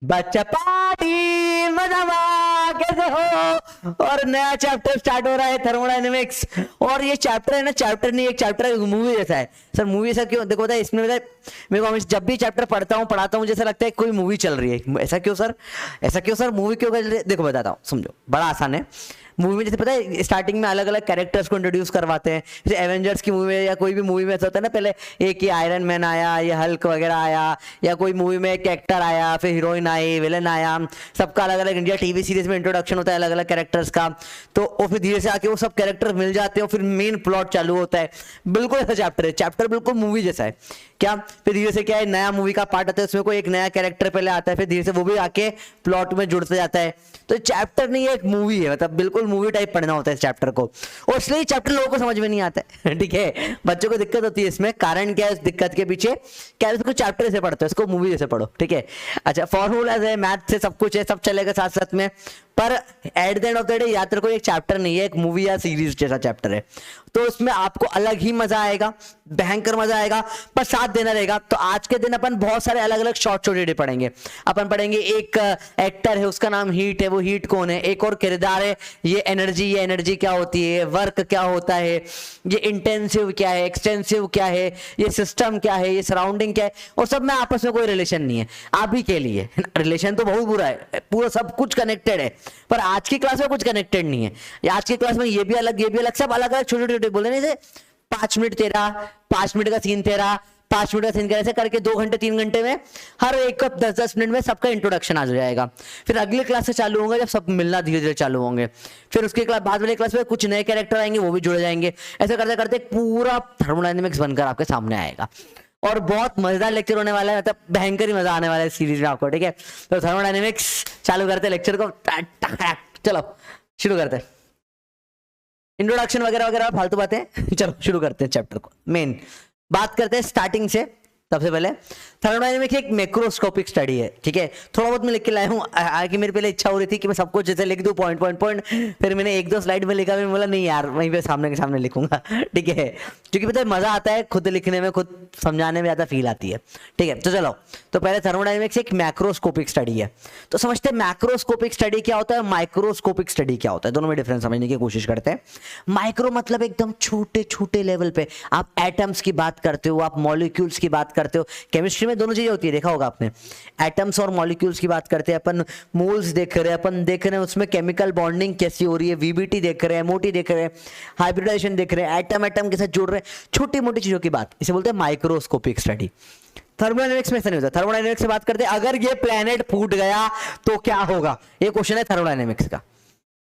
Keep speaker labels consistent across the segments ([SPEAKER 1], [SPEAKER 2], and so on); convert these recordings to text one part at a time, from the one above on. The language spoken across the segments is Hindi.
[SPEAKER 1] बच्चा पार्टी मजावा कैसे हो। और नया चैप्टर स्टार्ट हो रहा है थर्मोडायनेमिक्स। और ये चैप्टर है ना, चैप्टर नहीं एक चैप्टर है, मूवी जैसा है सर। मूवी जैसा क्यों देखो, बताए इसमें मेरे को हमेशा जब भी चैप्टर पढ़ाता हूँ जैसा लगता है कोई मूवी चल रही है। ऐसा क्यों सर, ऐसा क्यों सर, मूवी क्यों कर रही है? देखो बताता हूँ, समझो, बड़ा आसान है। मूवी में जैसे पता है स्टार्टिंग में अलग अलग कैरेक्टर्स को इंट्रोड्यूस करवाते हैं। जैसे एवेंजर्स की मूवी में या कोई भी मूवी में ऐसा होता है ना, पहले एक ही आयरन मैन आया, या हल्क वगैरह आया, या कोई मूवी में एक एक्टर आया, फिर हीरोइन आई, विलन आया, सबका अलग अलग इंडिया टीवी सीरीज में इंट्रोडक्शन होता है अलग अलग कैरेक्टर्स का। तो और फिर धीरे से आके वो सब कैरेक्टर मिल जाते हैं, फिर मेन प्लॉट चालू होता है। बिल्कुल ऐसा चैप्टर है, चैप्टर बिल्कुल मूवी जैसा है क्या। फिर धीरे से क्या है, नया मूवी का पार्ट आता है, उसमें कोई एक नया कैरेक्टर पहले आता है, फिर धीरे से वो भी आके प्लॉट में जुड़ते जाता है। तो चैप्टर नहीं है, एक मूवी है, मतलब बिल्कुल मूवी टाइप पढ़ना होता है इस चैप्टर को। और इसलिए चैप्टर लोगों को समझ में नहीं आता है ठीक है, बच्चों को दिक्कत होती है इसमें। कारण क्या है इस दिक्कत के पीछे, क्या है, इसको चैप्टर से पढ़ते हो, इसको मूवी जैसे पढ़ो, ठीक है। अच्छा, फॉर्मूलाज है, मैथ से सब कुछ है, सब चलेगा साथ साथ में, पर at the end of the day याद रखो एक चैप्टर नहीं है, एक मूवी या सीरीज जैसा चैप्टर है। तो उसमें आपको अलग ही मजा आएगा, भयंकर मजा आएगा, पर साथ देना रहेगा। तो आज के दिन अपन बहुत सारे अलग अलग शॉर्ट छोटे पढ़ेंगे। अपन पढ़ेंगे एक एक्टर है, उसका नाम हीट है, वो हीट कौन है, एक और किरदार है, ये एनर्जी क्या होती है, वर्क क्या होता है, ये इंटेंसिव क्या है, एक्सटेंसिव क्या है, ये सिस्टम क्या है, ये सराउंडिंग क्या है। और सब में आपस में कोई रिलेशन नहीं है आप ही के लिए, रिलेशन तो बहुत बुरा है, पूरा सब कुछ कनेक्टेड है, पर आज की क्लास में कुछ कनेक्टेड नहीं है। आज की क्लास में ये भी अलग सब अलग अलग छोटे छोटे बोले नहीं, जैसे 5 मिनट तेरा, 5 मिनट का सीन तेरा, 5 मिनट का सीन ऐसे करके 2 घंटे 3 घंटे में हर एक का 10-10 मिनट में सबका इंट्रोडक्शन आ जाएगा। फिर अगले क्लास से चालू होंगे जब सब मिलना धीरे धीरे चालू होंगे। फिर उसके क्लास बाद वाले क्लास में कुछ नए कैरेक्टर आएंगे, वो भी जुड़ जाएंगे। ऐसा करते करते पूरा थर्मोडायनेमिक्स बनकर आपके सामने आएगा। और बहुत मजेदार लेक्चर होने वाला है, मतलब भयंकर ही मजा आने वाला है सीरीज में आपको, ठीक है। तो थर्मोडायनेमिक्स चालू करते लेक्चर को, चलो शुरू करते हैं। इंट्रोडक्शन वगैरह वगैरह फालतू बातें चलो शुरू करते हैं चैप्टर को। मेन बात करते हैं स्टार्टिंग से। सबसे पहले थर्मोडायनेमिक्स एक मैक्रोस्कोपिक स्टडी है, ठीक है। थोड़ा बहुत मैं लिख के लाया हूँ, आगे मेरी पहले इच्छा हो रही थी कि मैं सब कुछ जैसे लिख दूं पॉइंट पॉइंट पॉइंट, फिर मैंने 1-2 स्लाइड में लिखा, मैं बोला नहीं यार वहीं पे सामने के सामने लिखूंगा ठीक है, क्योंकि पता है मजा आता है खुद लिखने में, खुद समझाने में ज्यादा फील आती है, ठीक है। तो चलो, तो पहले थर्मोडायनेमिक्स एक मैक्रोस्कोपिक स्टडी है। तो समझते हैं मैक्रोस्कोपिक स्टडी क्या होता है, माइक्रोस्कोपिक स्टडी क्या होता है, दोनों में डिफरेंस समझने की कोशिश करते हैं। माइक्रो मतलब एकदम छोटे छोटे लेवल पे, आप एटम्स की बात करते हो, आप मॉलिक्यूल्स की बात करते हो। केमिस्ट्री में दोनों चीजें होती है, देखा होगा आपने, एटम्स और मॉलिक्यूल्स की बात करते हैं अपन, मोल्स देख रहे हैं, अपन देख रहे हैं उसमें केमिकल बॉन्डिंग कैसी हो रही है, वीबीटी देख रहे हैं, एमओटी देख रहे हैं, हाइब्रिडाइजेशन देख रहे हैं, एटम एटम के साथ जुड़ रहे हैं, छोटी मोटी चीजों की बात, इसे बोलते हैं माइक्रोस्कोपिक स्टडी। थर्मोडायनेमिक्स में ऐसा नहीं होता। थर्मोडायनेमिक्स से बात करते हैं अगर ये प्लेनेट फूट गया तो क्या होगा, ये क्वेश्चन है थर्मोडायनेमिक्स का।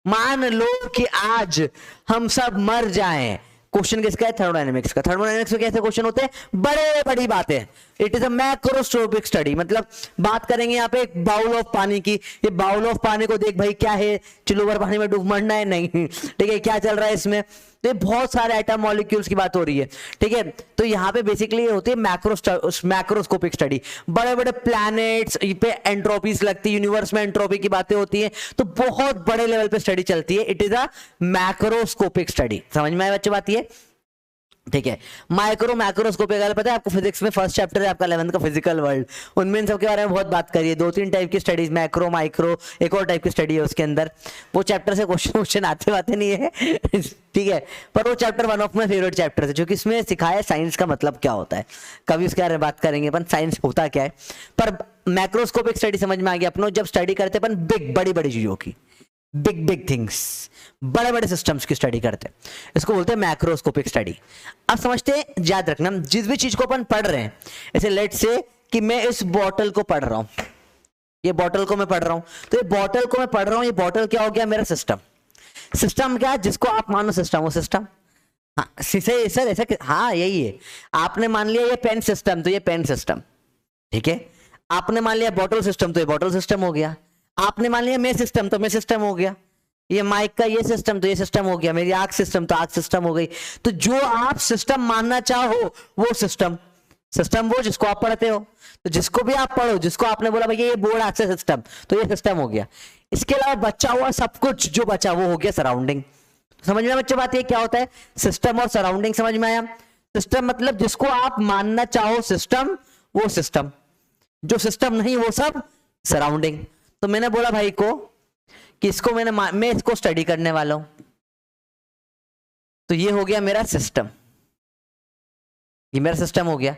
[SPEAKER 1] मान लो कि आज हम सब मर जाएं, क्वेश्चन किसका है, थर्मोडायनेमिक्स का। थर्मोडायनेमिक्स में कैसे क्वेश्चन होते हैं, बड़े बड़ी बातें, it is a macroscopic study. मतलब बात करेंगे यहाँ पे एक बाउल ऑफ पानी की, ये बाउल ऑफ पानी को देख भाई क्या है, चलो भर पानी में डूब मरना है नहीं, ठीक है, क्या चल रहा है इसमें, तो ये बहुत सारे एटम मॉलिक्यूल्स की बात हो रही है, ठीक है। तो यहाँ पे बेसिकली ये होती है मैक्रोस्कोपिक स्टडी, बड़े बड़े प्लैनेट्स पे एंट्रोपीज लगती है, यूनिवर्स में एंट्रोपी की बातें होती है, तो बहुत बड़े लेवल पे स्टडी चलती है, it is a macroscopic study. समझ में आया बच्चे बात ये, ठीक है। मैक्रोस्कोप अगर पता है आपको, फिजिक्स में फर्स्ट चैप्टर है आपका 11th का फिजिकल वर्ल्ड, उनमें इन सब के बारे में बहुत बात करिए। 2-3 टाइप की स्टडीज, मैक्रो माइक्रो, एक और टाइप की स्टडी है उसके अंदर, वो चैप्टर से क्वेश्चन आते नहीं है ठीक है, पर वो chapter one of my favourite chapter है, क्योंकि इसमें सिखाया साइंस का मतलब क्या होता है। कभी उसके बारे में बात करेंगे अपन, साइंस होता क्या है। पर मैक्रोस्कोपिक स्टडी समझ में आ गया अपनों, जब स्टडी करते अपन बड़ी बड़ी चीजों की, बिग थिंग्स, बड़े बड़े सिस्टम्स की स्टडी करते हैं, इसको बोलते हैं मैक्रोस्कोपिक स्टडी। अब समझते हैं, याद रखना, जिस भी चीज को अपन पढ़ रहे हैं, ऐसे लेट से कि मैं इस बॉटल को पढ़ रहा हूं, ये बॉटल को मैं पढ़ रहा हूं, तो ये बॉटल को मैं पढ़ रहा हूं, ये बॉटल क्या हो गया, मेरा सिस्टम। सिस्टम क्या है, जिसको आप मानो सिस्टम, वो सिस्टम। हाँ सर ऐसा, हाँ यही है। आपने मान लिया ये पेन सिस्टम, तो ये पेन सिस्टम, ठीक है। आपने मान लिया बॉटल सिस्टम, तो ये बॉटल सिस्टम हो गया। आपने मान लिया मैं सिस्टम, तो मैं सिस्टम हो गया। ये माइक का ये सिस्टम, तो ये सिस्टम हो गया। मेरी आंख सिस्टम, तो आंख सिस्टम हो गई। तो जो आप सिस्टम मानना चाहो वो सिस्टम, सिस्टम वो जिसको आप पढ़ते हो, तो जिसको भी आप पढ़ो, जिसको आपने बोला भैया ये बोर्ड एक्सेस सिस्टम, तो ये सिस्टम हो गया। इसके अलावा बचा हुआ सब कुछ जो बचा वो हो गया सराउंडिंग। समझ में बच्चे बात ये क्या होता है, सिस्टम और सराउंडिंग समझ में आया। सिस्टम मतलब जिसको आप मानना चाहो सिस्टम, वो सिस्टम, जो सिस्टम नहीं वो सब सराउंडिंग। तो मैंने बोला भाई को कि इसको मैं इसको स्टडी करने वाला हूं। तो ये हो गया मेरा सिस्टम, ये मेरा सिस्टम हो गया।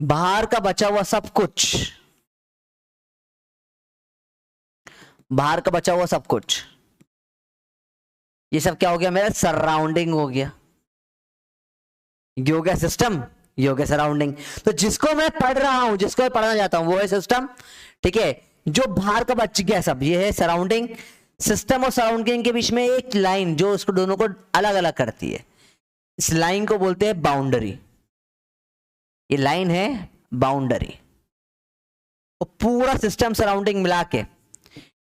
[SPEAKER 1] बाहर का बचा हुआ सब कुछ, बाहर का बचा हुआ सब कुछ, ये सब क्या हो गया मेरा सराउंडिंग हो गया। ये हो गया सिस्टम, ये हो गया सराउंडिंग। तो जिसको मैं पढ़ रहा हूं, जिसको मैं पढ़ना चाहता हूं वो है सिस्टम, ठीक है। जो बाहर का बच गया सब ये है सराउंडिंग। सिस्टम और सराउंडिंग के बीच में एक लाइन जो उसको दोनों को अलग अलग करती है, इस लाइन को बोलते हैं बाउंड्री। ये लाइन है बाउंड्री। और पूरा सिस्टम सराउंडिंग मिला के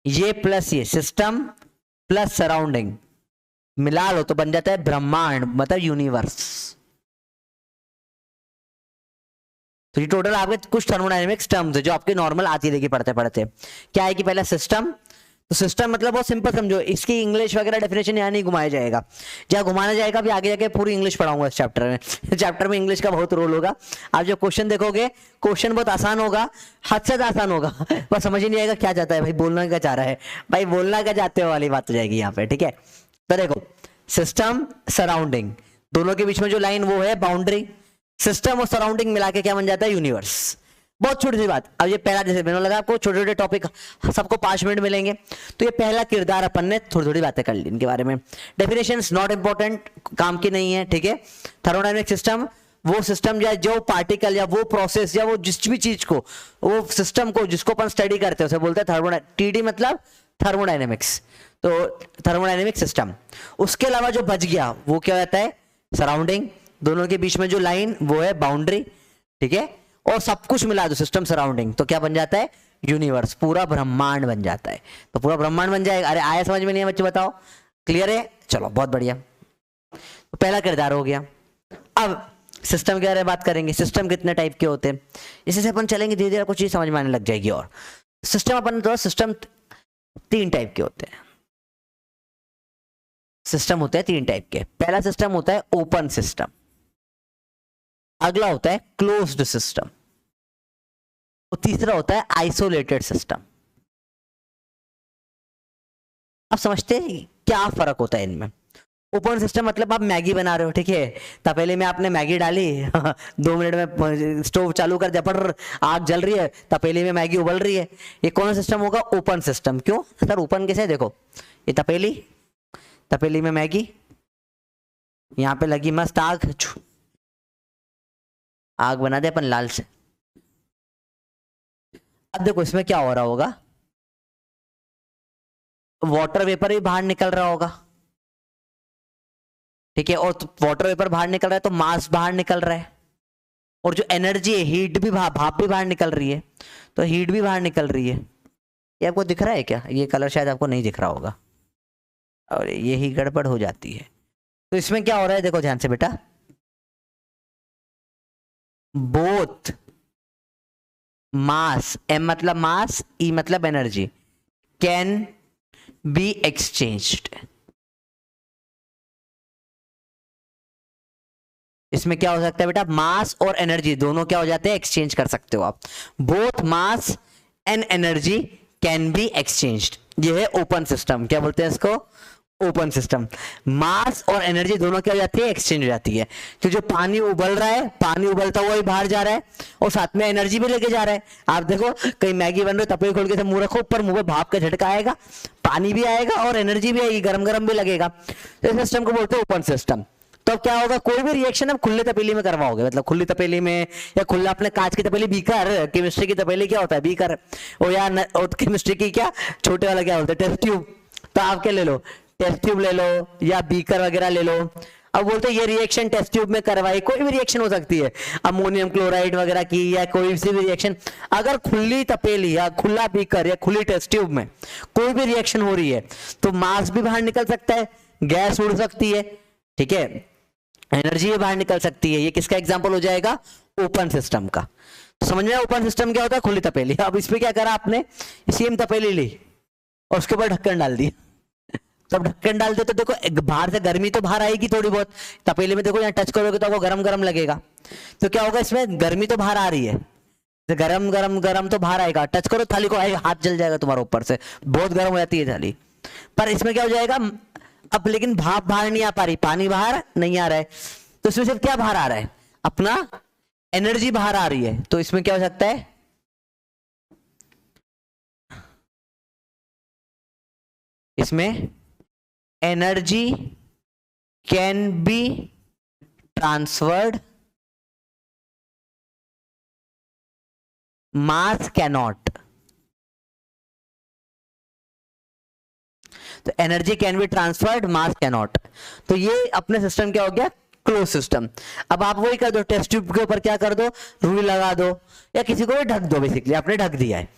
[SPEAKER 1] ये प्लस ये सिस्टम प्लस सराउंडिंग मिला लो तो बन जाता है ब्रह्मांड, मतलब यूनिवर्स। तो ये टोटल आपके कुछ थर्मोडायनेमिक्स टर्म्स है जो आपके नॉर्मल आती रहेगी पढ़ते पढ़ते। क्या है कि पहला सिस्टम, तो सिस्टम मतलब बहुत सिंपल समझो, इसकी इंग्लिश वगैरह डेफिनेशन यहाँ नहीं घुमाया जाएगा, जहाँ घुमाना जाएगा भी आगे जाके पूरी इंग्लिश पढ़ाऊंगा इस चैप्टर में। चैप्टर में इंग्लिश का बहुत रोल होगा। आप जो क्वेश्चन देखोगे, क्वेश्चन बहुत आसान होगा, हद से आसान होगा, बस समझ ही नहीं आएगा क्या चाहता है भाई, बोलना क्या चाह रहा है भाई, बोलना क्या चाहते हो वाली बात हो जाएगी यहाँ पे, ठीक है। तो देखो सिस्टम सराउंडिंग दोनों के बीच में जो लाइन वो है बाउंड्री। सिस्टम और सराउंडिंग मिला के क्या बन जाता है यूनिवर्स। बहुत छोटी सी बात। अब ये पहला, जैसे मैंने लगा आपको छोटे छोटे टॉपिक सबको 5 मिनट मिलेंगे, तो ये पहला किरदार अपन ने थोड़ी थोड़ी बातें कर ली इनके बारे में। डेफिनेशंस नॉट इंपॉर्टेंट, काम की नहीं है, ठीक है। थर्मोडायनेमिक सिस्टम वो सिस्टम या जो पार्टिकल या वो प्रोसेस या वो जिस भी चीज को, वो सिस्टम को जिसको अपन स्टडी करते हैं उसे बोलते हैं थर्मोडायनेमिक्स। टीडी मतलब थर्मोडायनेमिक्स, तो थर्मोडायनेमिक सिस्टम। उसके अलावा जो बच गया वो क्या होता है सराउंडिंग। दोनों के बीच में जो लाइन वो है बाउंड्री, ठीक है। और सब कुछ मिला दो सिस्टम सराउंडिंग तो क्या बन जाता है यूनिवर्स, पूरा ब्रह्मांड बन जाता है। तो पूरा ब्रह्मांड बन जाएगा। अरे आया समझ में नहीं है बच्चे, बताओ क्लियर है? चलो बहुत बढ़िया। तो पहला किरदार हो गया। अब सिस्टम के बारे में बात करेंगे। सिस्टम कितने टाइप के होते हैं, इसी से अपन चलेंगे धीरे धीरे, कुछ चीज समझ में आने लग जाएगी। और सिस्टम अपन तो सिस्टम 3 टाइप के होते हैं। सिस्टम होते हैं 3 टाइप के। पहला सिस्टम होता है ओपन सिस्टम, अगला होता है क्लोज्ड सिस्टम, और तीसरा होता है आइसोलेटेड सिस्टम। अब समझते हैं क्या फर्क होता है इनमें। ओपन सिस्टम मतलब आप मैगी बना रहे हो, ठीक है। तपेले में आपने मैगी डाली 2 मिनट में स्टोव चालू कर दिया, पर आग जल रही है, तपेले में मैगी उबल रही है। ये कौन सा सिस्टम होगा? Open system. क्यों सर ओपन कैसे? देखो ये तपेली, तपेली में मैगी, यहां पे लगी मस्त आग, आग बना दे अपन लाल से। अब देखो इसमें क्या हो रहा होगा, वाटर वेपर भी बाहर निकल रहा होगा, ठीक है। और वाटर वेपर बाहर निकल रहा है तो मास बाहर निकल रहा है, और जो एनर्जी है हीट भी भाप भी बाहर निकल रही है, तो हीट भी बाहर निकल रही है। ये आपको दिख रहा है क्या? ये कलर शायद आपको नहीं दिख रहा होगा, और यही गड़बड़ हो जाती है। तो इसमें क्या हो रहा है देखो ध्यान से बेटा, बोथ मास, एम मतलब मास, ई मतलब एनर्जी, कैन बी एक्सचेंज्ड। इसमें क्या हो सकता है बेटा, मास और एनर्जी दोनों क्या हो जाते हैं, एक्सचेंज कर सकते हो आप। Both mass and energy can B exchanged. ये है ओपन सिस्टम। क्या बोलते हैं इसको? Open system. मास और एनर्जी दोनों क्या हो जाती है, एक्सचेंज हो जाती है। तो जो पानी उबल रहा है, पानी उबलता हुआ ही बाहर जा रहा है, और साथ में एनर्जी भी लेके जा रहा है। आप देखो कहीं मैगी बन रही है, तपेली खोल के मुंह रखो, ऊपर मुंह पे भाप का झटका आएगा, पानी भी आएगा और एनर्जी भी आएगी, गरम गरम भी लगेगा। तो इस सिस्टम को बोलते हैं ओपन सिस्टम। तो क्या होगा, कोई भी रिएक्शन आप खुले तपेली में करवाओगे, मतलब खुली तपेली में या खुला अपने कांच की तपेली, बीकर, केमिस्ट्री की तपेली क्या होता है बीकर, और या केमिस्ट्री की क्या छोटे वाला क्या बोलते हैं टेस्ट ट्यूब। तो आप क्या ले लो, टेस्ट ट्यूब ले लो या बीकर वगैरह ले लो। अब बोलते हैं ये रिएक्शन टेस्ट ट्यूब में करवाई, कोई भी रिएक्शन हो सकती है, अमोनियम क्लोराइड वगैरह की या कोई सी भी रिएक्शन। अगर खुली तपेली या खुला बीकर या खुली टेस्ट ट्यूब में कोई भी रिएक्शन हो रही है तो मास भी बाहर निकल सकता है, गैस उड़ सकती है, ठीक है, एनर्जी भी बाहर निकल सकती है। ये किसका एग्जांपल हो जाएगा? ओपन सिस्टम का। तो समझ में ओपन सिस्टम क्या होता है? खुली तपेली। अब इसमें क्या करा आपने, सेम तपेली ली और उसके ऊपर ढक्कन डाल दिया। तब ढक्कन डालते तो देखो बाहर से गर्मी तो बाहर आएगी थोड़ी बहुत, तपेली में देखो यहाँ टच करोगे तो आपको गरम गरम लगेगा। तो क्या होगा, इसमें गर्मी तो बाहर आ रही है, गरम गरम गरम तो बाहर आएगा, टच करो थाली को आएगा, हाथ जल जाएगा तुम्हारा ऊपर से, बहुत गर्म हो जाती है थाली। पर इसमें क्या हो जाएगा अब, लेकिन भाप बाहर नहीं आ पा रही, पानी बाहर नहीं आ रहा है, तो इसमें सिर्फ क्या बाहर आ रहा है, अपना एनर्जी बाहर आ रही है। तो इसमें क्या हो सकता है, इसमें energy can be transferred, mass cannot. तो energy can be transferred, mass cannot. तो ये अपने सिस्टम क्या हो गया, क्लोज सिस्टम। अब आप वही कर दो, टेस्ट ट्यूब के ऊपर क्या कर दो, रुई लगा दो या किसी को भी ढक दो, बेसिकली आपने ढक दिया है।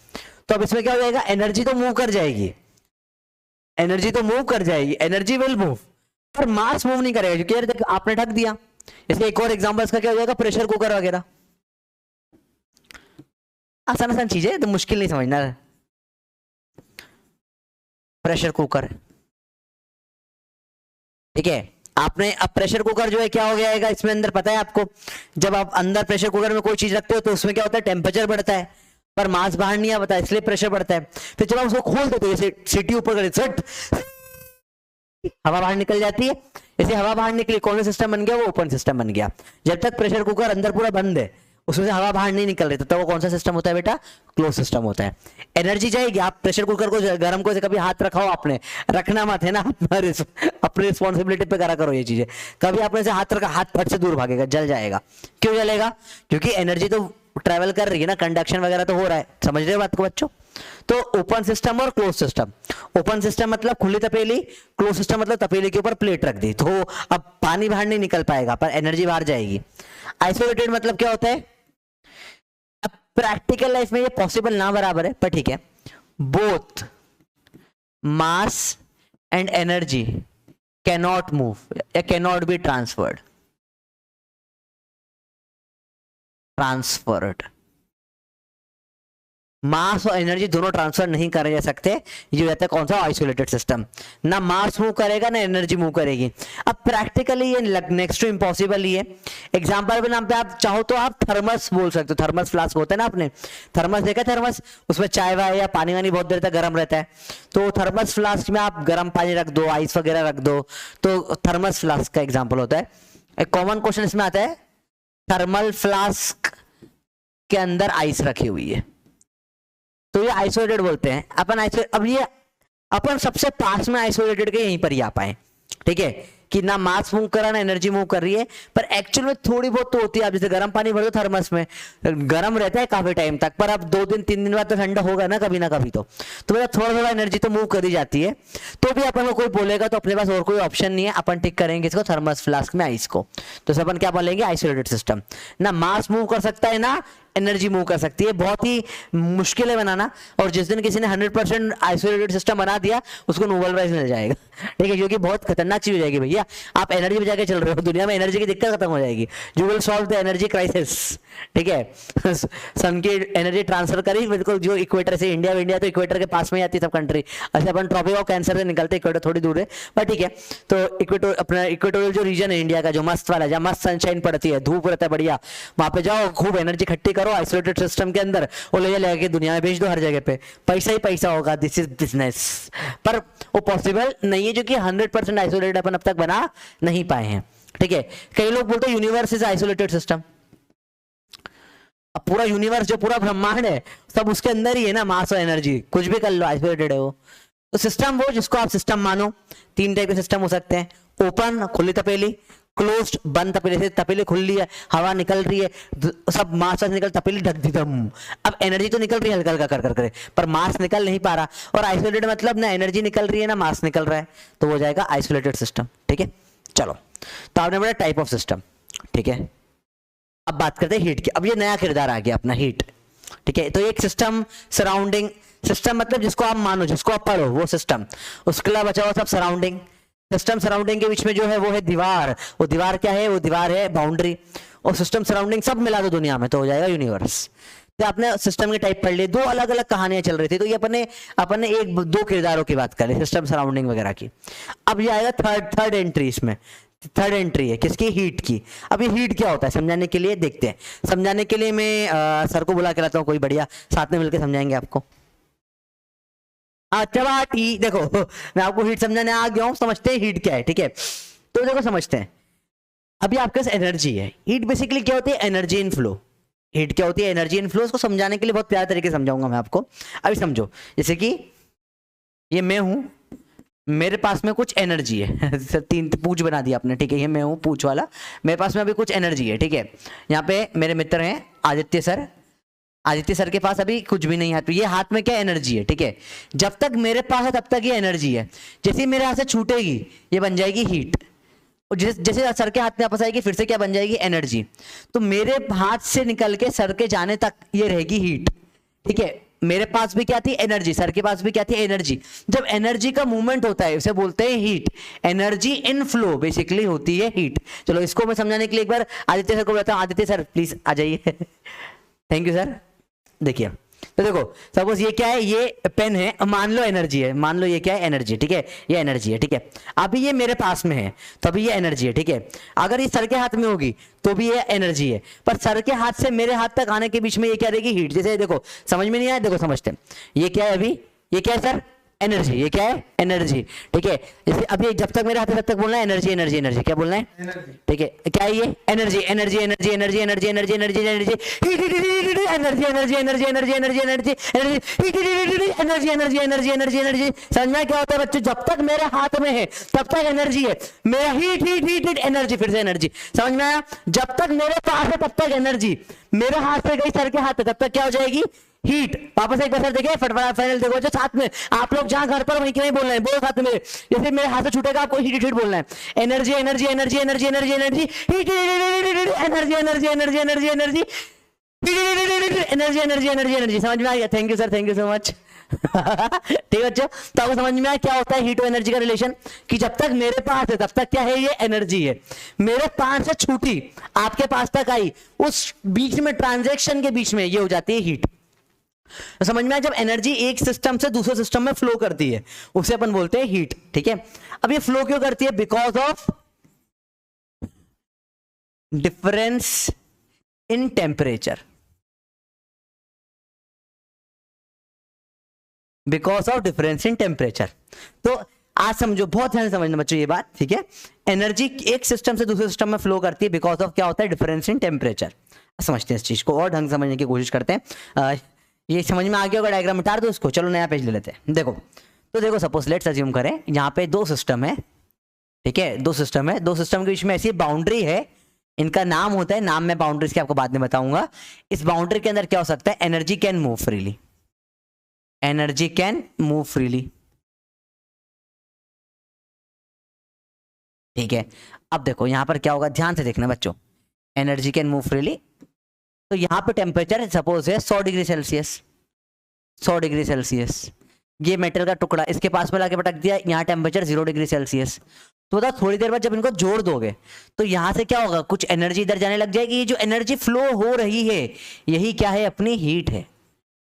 [SPEAKER 1] तो अब इसमें क्या हो जाएगा, एनर्जी तो मूव कर जाएगी, एनर्जी तो मूव कर जाएगी, एनर्जी विल मूव, पर मास मूव नहीं करेगा क्योंकि आपने ढक दिया। इसलिए एक और एग्जांपल इसका क्या हो जाएगा, प्रेशर कुकर वगैरह। आसान आसान चीज है, तो मुश्किल नहीं समझना। प्रेशर कुकर, ठीक है, आपने अब प्रेशर कुकर जो है क्या हो जाएगा, इसमें अंदर पता है आपको, जब आप अंदर प्रेशर कुकर में कोई चीज रखते हो तो उसमें क्या होता है, टेम्परेचर बढ़ता है, पर मास बाहर नहीं आता, इसलिए प्रेशर बढ़ता है। फिर जब आप उसको खोल देते हो, जैसे सीटी ऊपर कर सट, हवा बाहर निकल जाती है। जैसे हवा बाहर निकली, कौन सा सिस्टम बन गया, वो ओपन सिस्टम बन गया। जब तक प्रेशर कुकर अंदर पूरा बंद है, उसमें से हवा बाहर नहीं निकल रही, तो वो कौन सा सिस्टम होता है बेटा, क्लोज सिस्टम होता है। एनर्जी जाएगी, आप प्रेशर कुकर को गर्म को कभी हाथ रखाओ, आपने रखना मत है ना, अपनी रिस्पॉन्सिबिलिटी पे करा करो ये चीजें। कभी आपने से हाथ रखा, हाथ फट से दूर भागेगा, जल जाएगा। क्यों जलेगा, क्योंकि एनर्जी तो ट्रेवल कर रही है ना, कंडक्शन वगैरह तो हो रहा है। समझ रहे हो बात को बच्चों। तो ओपन सिस्टम और क्लोज सिस्टम, ओपन सिस्टम मतलब खुली तपेली, क्लोज सिस्टम मतलब तपेली के ऊपर प्लेट रख दी, तो अब पानी बाहर नहीं निकल पाएगा पर एनर्जी बाहर जाएगी। आइसोलेटेड मतलब क्या होता है, अब प्रैक्टिकल लाइफ में ये पॉसिबल ना बराबर है, पर ठीक है, both mass and energy cannot move या कैनॉट बी ट्रांसफर्ड, मास और एनर्जी दोनों ट्रांसफर नहीं करे जा सकते। ये रहता है कौन सा, आइसोलेटेड सिस्टम। ना मास मूव करेगा ना एनर्जी मूव करेगी। अब प्रैक्टिकली ये नेक्स्ट टू इम्पॉसिबल ही है। एग्जांपल के नाम पे आप चाहो तो आप थर्मस बोल सकते हो, थर्मस फ्लास्क होता है ना, आपने थर्मस देखा, थर्मस उसमें चाय वाय या पानी वानी बहुत देर तक गर्म रहता है, तो थर्मस फ्लास्क में आप गर्म पानी रख दो, आइस वगैरह रख दो, तो थर्मस फ्लास्क का एग्जाम्पल होता है। एक कॉमन क्वेश्चन इसमें आता है, थर्मल फ्लास्क के अंदर आइस रखी हुई है, तो ये आइसोलेटेड बोलते हैं अपन। अब ये अपन सबसे पास में आइसोलेटेड के यहीं पर ही आ पाए, ठीक है, कि ना मास मूव कर रहा ना एनर्जी मूव कर रही है, पर एक्चुअल में थोड़ी बहुत तो होती है। आप जैसे गर्म पानी भर दो थर्मस में, गर्म रहता है काफी टाइम तक, पर अब 2 दिन 3 दिन बाद तो ठंडा होगा ना कभी ना कभी, तो मतलब थोड़ा थोड़ा एनर्जी तो मूव कर दी जाती है। तो भी अपन को कोई बोलेगा तो अपने पास और कोई ऑप्शन नहीं है, अपन टिक करेंगे इसको थर्मस फ्लास्क में आइस को, तो अपन क्या बोलेंगे, आइसोलेटेड सिस्टम। ना मास मूव कर सकता है ना एनर्जी मूव कर सकती है, बहुत ही मुश्किल है बनाना। और जिस दिन किसी ने 100% आइसोलेटेड सिस्टम बना दिया, उसको नोबेल प्राइज मिल जाएगा, ठीक है, क्योंकि बहुत खतरनाक चीज हो जाएगी भैया। आप एनर्जी बचा के चल रहे हो, दुनिया में एनर्जी की दिक्कत खत्म हो जाएगी। You will solve the energy crisis, ठीक है। सन की एनर्जी ट्रांसफर करी बिल्कुल, जो इक्वेटर से, इंडिया तो इक्वेटर के पास में आती है सब कंट्री। अच्छा अपन ट्रॉपिक ऑफ कैंसर से निकलते, इक्वेटर थोड़ी दूर है, पर ठीक है। तो इक्वेटर अपना इक्वेटोरियल जो रीजन है इंडिया का, जो मस्त वाला, जहाँ मस्त सनशाइन पड़ती है, धूप रहता है बढ़िया, वहां पे जाओ, खूब एनर्जी इकट्ठी करो आइसोलेटेड सिस्टम के अंदर, और ले जाके दुनिया में भेज दो हर जगह पे, पैसा ही पैसा होगा, दिस इज बिजनेस। पर वो पॉसिबल नहीं है, जो कि 100% आइसोलेटेड अपन अब तक बना नहीं पाए हैं, ठीक है। कई लोग बोलते हैं यूनिवर्स इज आइसोलेटेड सिस्टम। अब पूरा यूनिवर्स, जो पूरा ब्रह्मांड है, सब उसके अंदर ही है ना, मास और एनर्जी, कुछ भी कर लो आइसोलेटेड है वो। तो सिस्टम वो जिसको आप सिस्टम मानो, 3 टाइप के सिस्टम हो सकते हैं, ओपन खुली तपेली, क्लोज्ड बंद तपेली, से तपेली खुली है, हवा निकल रही है, सब मास निकल, तपेली ढक दी दम। अब एनर्जी तो निकल रही है हल्का हल्का कर कर, पर मास निकल नहीं पा रहा। और आइसोलेटेड मतलब ना एनर्जी निकल रही है ना मास निकल रहा है, तो वो जाएगा आइसोलेटेड सिस्टम, ठीक है। चलो, तो आपने बोला टाइप ऑफ सिस्टम, ठीक है। अब बात करते हैं हीट की। अब ये नया किरदार आ गया अपना, हीट, ठीक है। तो एक सिस्टम सराउंडिंग, सिस्टम मतलब जिसको आप मानो, जिसको आप पढ़ो, वो सिस्टम। उसके अलावा बचा हुआ सब सराउंडिंग। सिस्टम सराउंडिंग के बीच में जो है वो है दीवार। वो दीवार क्या है, वो दीवार है बाउंड्री। और सिस्टम सराउंडिंग सब मिला दो दुनिया में, तो हो जाएगा यूनिवर्स। तो आपने सिस्टम के टाइप पढ़ लिए, 2 अलग अलग कहानियां चल रही थी, तो ये अपने 1-2 किरदारों की बात करें, सिस्टम सराउंडिंग वगैरह की। अब ये आएगा थर्ड एंट्री इसमें, थर्ड एंट्री है किसकी, हीट की। अब ये हीट क्या होता है समझाने के लिए देखते हैं। समझाने के लिए मैं सर को बुला के लाता हूँ, कोई बढ़िया, साथ में मिलकर समझाएंगे आपको। अच्छा ठीक, देखो मैं आपको हीट समझाने आ गया हूँ, समझते हैं हीट क्या है, ठीक है। तो देखो समझते हैं, अभी आपके पास एनर्जी है। हीट बेसिकली क्या होती है, एनर्जी इन फ्लो। हीट क्या होती है, एनर्जी इन फ्लो। उसको समझाने के लिए बहुत प्यारे तरीके से समझाऊंगा मैं आपको। अभी समझो, जैसे कि ये मैं हूं, मेरे पास में कुछ एनर्जी है सर तीन पूछ बना दिया आपने, ठीक है। ये मैं हूं पूछ वाला, मेरे पास में अभी कुछ एनर्जी है, ठीक है। यहाँ पे मेरे मित्र हैं आदित्य सर, आदित्य सर के पास अभी कुछ भी नहीं है, तो ये हाथ में क्या एनर्जी है, ठीक है। जब तक मेरे पास है तब तक ये एनर्जी है। जैसे ही मेरे हाथ से छूटेगी ये बन जाएगी हीट, और जैसे सर के हाथ में वापस आएगी फिर से क्या बन जाएगी, एनर्जी। तो मेरे हाथ से निकल के सर के जाने तक ये रहेगी हीट, ठीक है। मेरे पास भी क्या थी, एनर्जी, सर के पास भी क्या थी, एनर्जी। जब एनर्जी का मूवमेंट होता है उसे बोलते हैं heat. Energy in flow basically होती है हीट। चलो इसको मैं समझाने के लिए एक बार आदित्य सर को बताऊं। आदित्य सर प्लीज आ जाइए थैंक यू सर। देखिए तो देखो सपोज ये क्या है, ये पेन है, मान लो एनर्जी है, मान लो ये क्या है, एनर्जी, ठीक है। ये एनर्जी है, ठीक है। अभी ये मेरे पास में है तो अभी ये एनर्जी है, ठीक है। अगर ये सर के हाथ में होगी तो भी ये एनर्जी है, पर सर के हाथ से मेरे हाथ तक आने के बीच में ये क्या रहेगी, हीट। जैसे देखो समझ में नहीं आया, देखो समझते हैं। ये क्या है, अभी ये क्या है सर, एनर्जी। ये क्या है, एनर्जी, ठीक है। जैसे अभी जब तक मेरे हाथ है तब तक बोलना है एनर्जी एनर्जी एनर्जी, क्या बोलना है, ठीक है। क्या है ये, energy energy energy energy energy energy energy energy energy energy energy energy energy energy energy energy energy energy energy. समझना क्या होता है बच्चों, जब तक मेरे हाथ में है तब तक एनर्जी है, मेरा heat heat heat heat energy, फिर से एनर्जी। समझ में आया, जब तक मेरे पास है तब तक एनर्जी, मेरे हाथ से गई सर के हाथ तक तब तक क्या हो जाएगी, हीट। वापस एक बार सर देखिए फटफट फाइनल देखो, जो साथ में आप लोग जहां घर पर वहीं के नहीं बोल रहे हैं, बोलो साथ में मेरे। जैसे मेरे हाथ से छूटेगा आपको हीट हीट बोलना है, energy energy energy energy energy energy heat energy energy energy energy energy energy energy energy energy. समझ में आ गया, thank you sir, thank you so much ठीक है बच्चों, तो आपको समझ में आया क्या होता है हीट और एनर्जी का रिलेशन, कि जब तक मेरे पास है तब तक क्या है, ये एनर्जी है। मेरे पास से छूटी आपके पास तक आई, उस बीच में ट्रांजैक्शन के बीच में ये हो जाती है हीट। तो समझ में आया, जब एनर्जी एक सिस्टम से दूसरे सिस्टम में फ्लो करती है उसे अपन बोलते हैं हीट, ठीक है। अब ये फ्लो क्यों करती है, because of difference in temperature, because of difference in temperature. तो आज समझो, बहुत ध्यान से समझना बच्चों ये बात, ठीक है। एनर्जी एक सिस्टम से दूसरे सिस्टम में फ्लो करती है बिकॉज ऑफ क्या होता है, डिफरेंस इन टेम्परेचर। समझते हैं इस चीज को और ढंग से समझने की कोशिश करते हैं। ये समझ में आ गया होगा, डायग्राम उतार दो इसको, चलो नया पेज ले लेते हैं। देखो तो देखो सपोज लेट्स अज्यूम करें यहाँ पे दो सिस्टम है, ठीक है। दो सिस्टम है, दो सिस्टम के बीच में ऐसी बाउंड्री है, इनका नाम होता है, नाम मैं बाउंड्रीज के आपको बाद में बताऊंगा। इस बाउंड्री के अंदर क्या हो सकता है, energy can move freely, energy can move freely, ठीक है। अब देखो यहां पर क्या होगा, ध्यान से देखना बच्चों, एनर्जी कैन मूव फ्रीली। तो यहां पे टेम्परेचर सपोज है 100 डिग्री सेल्सियस, 100 डिग्री सेल्सियस। ये मेटल का टुकड़ा इसके पास में लाके पटक दिया, यहाँ टेम्परेचर 0 डिग्री सेल्सियस। तो बता थोड़ी देर बाद जब इनको जोड़ दोगे तो यहां से क्या होगा, कुछ एनर्जी इधर जाने लग जाएगी। ये जो एनर्जी फ्लो हो रही है यही क्या है, अपनी हीट है।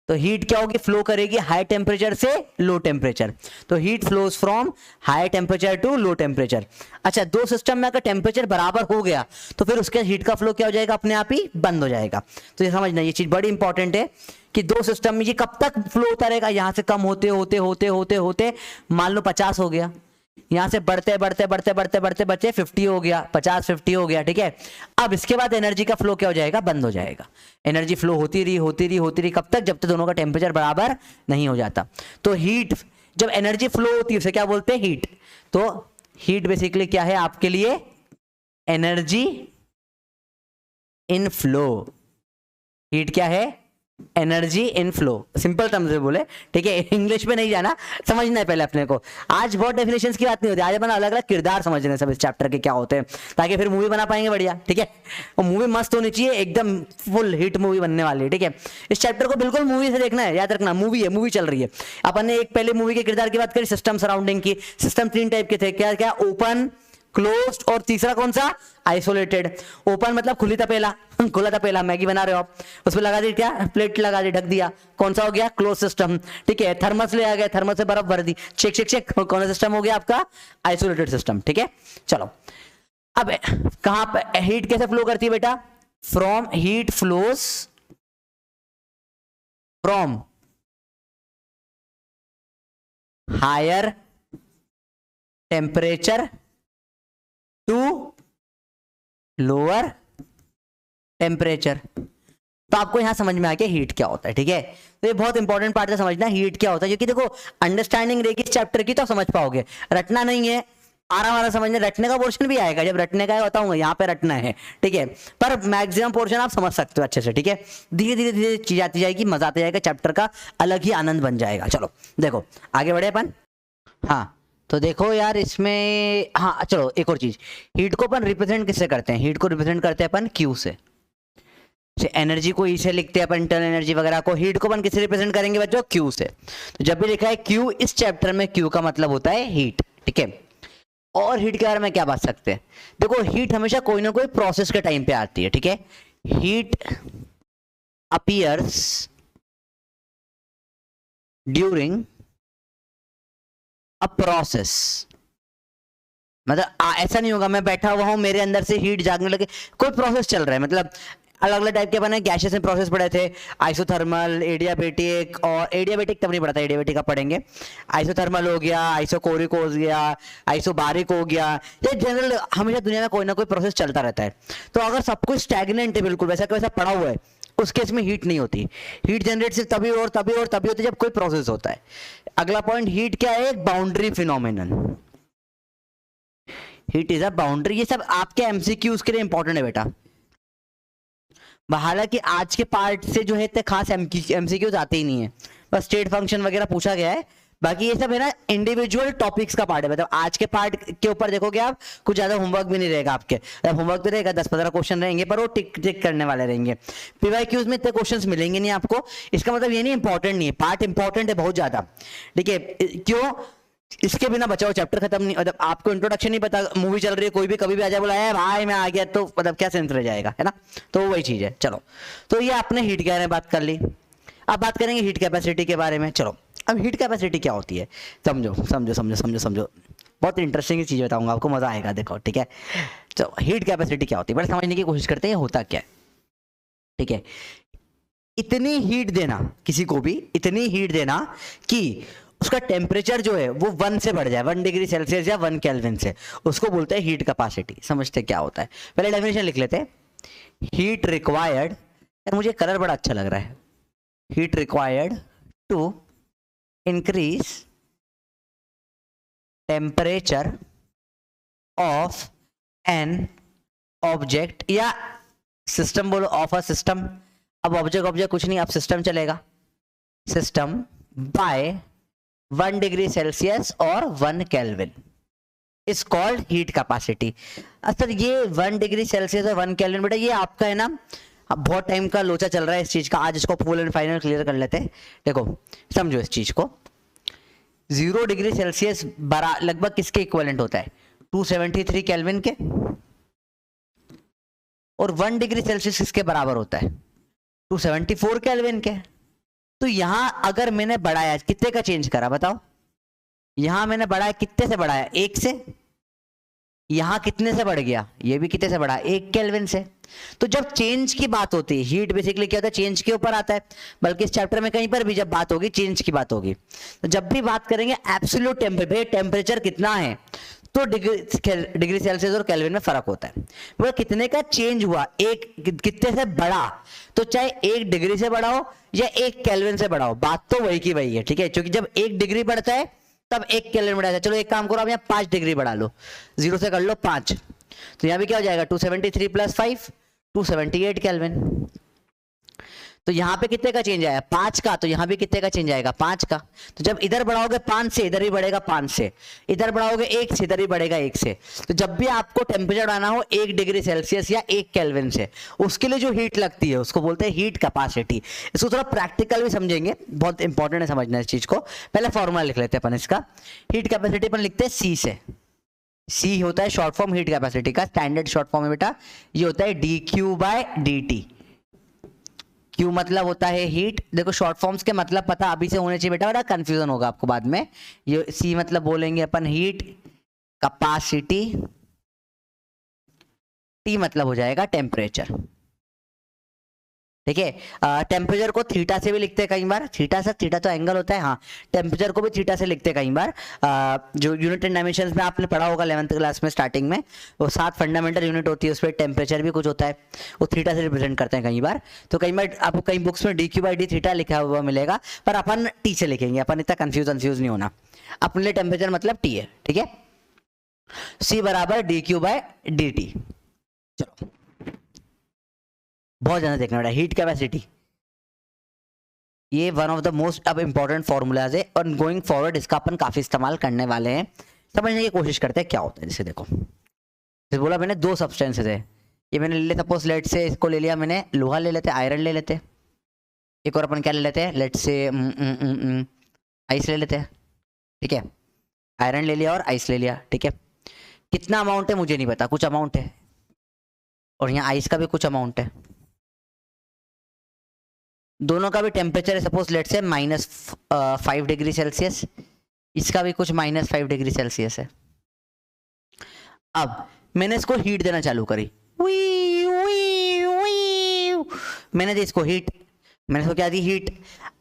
[SPEAKER 1] तो हीट क्या होगी, फ्लो करेगी हाई टेम्परेचर से लो टेम्परेचर। तो heat flows from high temperature to low temperature. अच्छा, दो सिस्टम में अगर टेम्परेचर बराबर हो गया तो फिर उसके हीट का फ्लो क्या हो जाएगा, अपने आप ही बंद हो जाएगा। तो ये समझना, ये चीज बड़ी इंपॉर्टेंट है कि दो सिस्टम में ये कब तक फ्लो होता रहेगा, यहां से कम होते होते होते होते होते मान लो 50 हो गया, यहां से बढ़ते बढ़ते बढ़ते बढ़ते बढ़ते बढ़ते 50 हो गया, 50-50 हो गया, ठीक है। अब इसके बाद एनर्जी का फ्लो क्या हो जाएगा, बंद हो जाएगा। एनर्जी फ्लो होती रही होती रही होती रही, कब तक, जब तक दोनों का टेम्परेचर बराबर नहीं हो जाता। तो हीट, जब एनर्जी फ्लो होती है उसे क्या बोलते हैं, हीट। तो हीट बेसिकली क्या है आपके लिए, एनर्जी इन फ्लो। हीट क्या है, energy in flow, simple terms में बोले, ठीक है। इंग्लिश में नहीं जाना, समझना है पहले अपने को। आज बहुत डेफिनेशंस की बात नहीं होती, आज अपन अलग अलग किरदार समझ रहे सब इस चैप्टर के क्या होते हैं, ताकि फिर मूवी बना पाएंगे बढ़िया, ठीक है। और मूवी मस्त होनी चाहिए, एकदम फुल हिट मूवी बनने वाली है, ठीक है। इस चैप्टर को बिल्कुल मूवी से देखना है, याद रखना मूवी है, मूवी चल रही है। अपन ने एक पहले मूवी के किरदार की बात करी, सिस्टम सराउंडिंग की। सिस्टम 3 टाइप के थे, क्या क्या, ओपन, क्लोज्ड और तीसरा कौन सा, आइसोलेटेड। ओपन मतलब खुली तपेला, खुला तपेला, मैगी बना रहे हो आप, उसमें लगा दी क्या, प्लेट लगा दी, ढक दिया, कौन सा हो गया, क्लोज सिस्टम, ठीक है। थर्मस ले आ गया, थर्मस से बर्फ भर दी, चेक चेक चेक, कौन सा सिस्टम हो गया आपका, आइसोलेटेड सिस्टम, ठीक है। चलो अब कहां पर हीट कैसे फ्लो करती है बेटा? From heat flows from higher temperature to lower temperature. तो आपको यहां समझ में आ गया हीट क्या होता है, ठीक है। तो ये बहुत इंपॉर्टेंट पार्ट है समझना, हीट क्या होता है, क्योंकि देखो अंडरस्टैंडिंग रहेगी इस चैप्टर की तो समझ पाओगे, रटना नहीं है, आराम आराम समझने, रटने का पोर्शन भी आएगा, जब रटने का है बताऊंगा यहाँ पे रटना है, ठीक है, पर मैक्सिमम पोर्शन आप समझ सकते हो अच्छे से, ठीक है। धीरे धीरे धीरे चीज आती जाएगी, मजा आता जाएगा, चैप्टर का अलग ही आनंद बन जाएगा। चलो देखो आगे बढ़े अपन। हाँ तो देखो यार इसमें, हाँ चलो एक और चीज, हीट को अपन रिप्रेजेंट किससे करते हैं? हीट को रिप्रेजेंट करते हैं अपन क्यू से। एनर्जी को ई से लिखते हैं अपन, इंटरनल एनर्जी वगैरह को। हीट को अपन किससे रिप्रेजेंट करेंगे बच्चों? क्यू से। तो जब भी लिखा है क्यू इस चैप्टर में, क्यू का मतलब होता है हीट, ठीक है। और हीट के बारे में क्या बात सकते हैं? देखो हीट हमेशा कोई ना कोई प्रोसेस के टाइम पे आती है, ठीक है। Heat appears during a process, मतलब ऐसा नहीं होगा मैं बैठा हुआ हूं मेरे अंदर से हीट जागने लगे, कोई प्रोसेस चल रहा है। मतलब अलग अलग टाइप के बने गैसेस में प्रोसेस पढ़े थे, आइसोथर्मल, एडियाबेटिक, और एडियाबेटिक तब नहीं पढ़ा था, एडियाबेटिक का पढ़ेंगे। आइसोथर्मल हो गया, आइसोकोरिक हो गया, आइसोबारिक हो गया, ये जनरल हमेशा दुनिया में कोई ना कोई प्रोसेस चलता रहता है। तो अगर सब कुछ स्टैग्नेंट है बिल्कुल वैसा वैसा पड़ा हुआ है, उस केस में हीट नहीं होती। हीट जनरेट सिर्फ तभी और तभी और तभी होती है जब कोई प्रोसेस होता है। अगला पॉइंट, हीट क्या है? एक boundary phenomenon. Heat is a boundary. ये सब आपके एमसीक्यूज के लिए इंपॉर्टेंट है बेटा। हालांकि आज के पार्ट से जो है इतने खास एमसीक्यूज आते ही नहीं है, बस स्टेट फंक्शन वगैरह पूछा गया है, बाकी ये सब है ना इंडिविजुअल टॉपिक्स का पार्ट है। मतलब आज के पार्ट के ऊपर देखोगे आप, कुछ ज्यादा होमवर्क भी नहीं रहेगा आपके, होमवर्क तो रहेगा 10-15 क्वेश्चन रहेंगे, पर वो टिक टिक करने वाले रहेंगे। पीवाईक्यूज में इतने क्वेश्चंस मिलेंगे नहीं आपको, इसका मतलब ये नहीं इंपॉर्टेंट नहीं है, पार्ट इंपॉर्टेंट है बहुत ज्यादा, ठीक है। क्यों? इसके बिना बचाओ चैप्टर खत्म नहीं, मतलब आपको इंट्रोडक्शन नहीं पता, मूवी चल रही है, कोई भी कभी भी आ जाए बोला है भाई मैं आ गया, तो मतलब क्या सेंस रह जाएगा, है ना। तो वही चीज है। चलो तो ये आपने हीट के बारे में बात कर ली, अब बात करेंगे हीट कैपेसिटी के बारे में। चलो अब हीट कैपेसिटी क्या होती है समझो समझो समझो समझो समझो, बहुत इंटरेस्टिंग चीज बताऊंगा आपको, मजा आएगा, देखो ठीक है। तो हीट कैपेसिटी क्या होती है, बड़े समझने की कोशिश करते हैं होता क्या है, ठीक है। इतनी हीट देना, किसी को भी इतनी हीट देना कि उसका टेम्परेचर जो है वो 1 से बढ़ जाए, 1 डिग्री सेल्सियस या 1 केल्विन से, उसको बोलते हैं हीट कैपेसिटी। समझते क्या होता है? पहले डेफिनेशन लिख लेते हैं। हीट रिक्वायर्ड, यार मुझे कलर बड़ा अच्छा लग रहा है, heat required to increase temperature of an object, या सिस्टम बोलो, ऑफ अ सिस्टम। अब ऑब्जेक्ट ऑब्जेक्ट कुछ नहीं, अब सिस्टम चलेगा, सिस्टम बाय 1 डिग्री सेल्सियस और 1 kelvin is called heat capacity. असल ये 1 डिग्री सेल्सियस और 1 केल्विन बेटा ये आपका है ना, अब बहुत टाइम का लोचा चल रहा है इस चीज का, आज इसको फुल एंड फाइनल क्लियर कर लेते हैं। देखो समझो इस चीज को, 0 डिग्री सेल्सियस लगभग किसके इक्विवेलेंट होता है? 273 केल्विन के। और 1 डिग्री सेल्सियस किसके बराबर होता है? 274 केल्विन के। तो यहां अगर मैंने बढ़ाया, कितने का चेंज करा बताओ? यहां मैंने बढ़ाया, कितने से बढ़ाया? 1 से। यहां कितने से बढ़ गया? ये भी कितने से बढ़ा? 1 केल्विन से। तो जब चेंज की बात होती है, हीट बेसिकली क्या होता है? चेंज के ऊपर आता है, बल्कि इस चैप्टर में कहीं पर भी जब बात होगी चेंज की बात होगी, तो जब भी बात करेंगे एब्सोल्यूट टेम्परेचर कितना है, तो डिग्री सेल्सियस और केल्विन में फर्क होता है। वो कितने का चेंज हुआ, एक कितने से बढ़ा, तो चाहे 1 डिग्री से बढ़ाओ या 1 केल्विन से बढ़ाओ, बात तो वही की वही है, ठीक है। क्योंकि जब 1 डिग्री बढ़ता है तब 1 केल्विन बढ़ा है। चलो एक काम करो, आप यहाँ 5 डिग्री बढ़ा लो, 0 से कर लो 5, तो यहाँ भी क्या हो जाएगा? 273 + 5 278 केल्विन। तो यहाँ पे कितने का चेंज आया? 5 का। तो यहाँ भी कितने का चेंज आएगा? 5 का। तो जब इधर बढ़ाओगे 5 से, इधर भी बढ़ेगा 5 से, इधर बढ़ाओगे 1 से, इधर भी बढ़ेगा 1 से। तो जब भी आपको टेम्परेचर बढ़ाना हो 1 डिग्री सेल्सियस या 1 केल्विन से, उसके लिए जो हीट लगती है उसको बोलते हैं हीट कैपेसिटी। इसको थोड़ा प्रैक्टिकल भी समझेंगे, बहुत इंपॉर्टेंट है समझना इस चीज को। पहले फॉर्मूला लिख लेते हैं अपन इसका। हीट कैपेसिटी अपन लिखते हैं सी से। सी होता है शॉर्ट फॉर्म हीट कैपेसिटी का, स्टैंडर्ड शॉर्ट फॉर्म है बेटा, ये होता है dQ/dt। क्यू मतलब होता है हीट। देखो शॉर्ट फॉर्म्स के मतलब पता अभी से होने चाहिए बेटा, बड़ा कंफ्यूजन होगा आपको बाद में। ये सी मतलब बोलेंगे अपन हीट कैपेसिटी टी मतलब हो जाएगा टेम्परेचर। ठीक है, टेम्परेचर को थीटा से भी लिखते हैं कई बार, थीटा से, थीटा तो एंगल होता है, हाँ टेम्परेचर को भी थीटा से लिखते हैं कई बार। जो यूनिट एंड डायमेंशंस में आपने पढ़ा होगा 11th क्लास में स्टार्टिंग में, वो 7 फंडामेंटल यूनिट होती है, उस पर टेम्परेचर भी कुछ होता है, वो थीटा से रिप्रेजेंट करते हैं कई बार। तो कई बार आपको कई बुक्स में DQ/D थीटा लिखा हुआ मिलेगा, पर अपन टी से लिखेंगे, अपन इतना कंफ्यूज नहीं होना। अपने लिए टेम्परेचर मतलब टी है, ठीक है। C बराबर DQ/dt। चलो बहुत ज्यादा देखना पड़ा, हीट कैपेसिटी, ये वन ऑफ द मोस्ट अब इंपॉर्टेंट फॉर्मूलाज है, और गोइंग फॉरवर्ड इसका अपन काफी इस्तेमाल करने वाले हैं। समझने की कोशिश करते हैं क्या होता है। जैसे देखो, जैसे बोला मैंने 2 सब्सटेंसेस है, ये मैंने ले लिया, सपोज लेट से इसको ले लिया मैंने, लोहा ले लेते, आयरन ले लेते, एक और अपन क्या ले लेते हैं, लेट से आइस ले लेते हैं, ठीक है। आयरन ले लिया और आइस ले लिया, ठीक है। कितना अमाउंट है मुझे नहीं पता, कुछ अमाउंट है, और यहाँ आइस का भी कुछ अमाउंट है। दोनों का भी टेम्परेचर है सपोज लेट से -5 डिग्री सेल्सियस, इसका भी कुछ -5 डिग्री सेल्सियस है। अब मैंने इसको हीट देना चालू करी, मैंने दी इसको हीट, मैंने इसको क्या दी, हीट।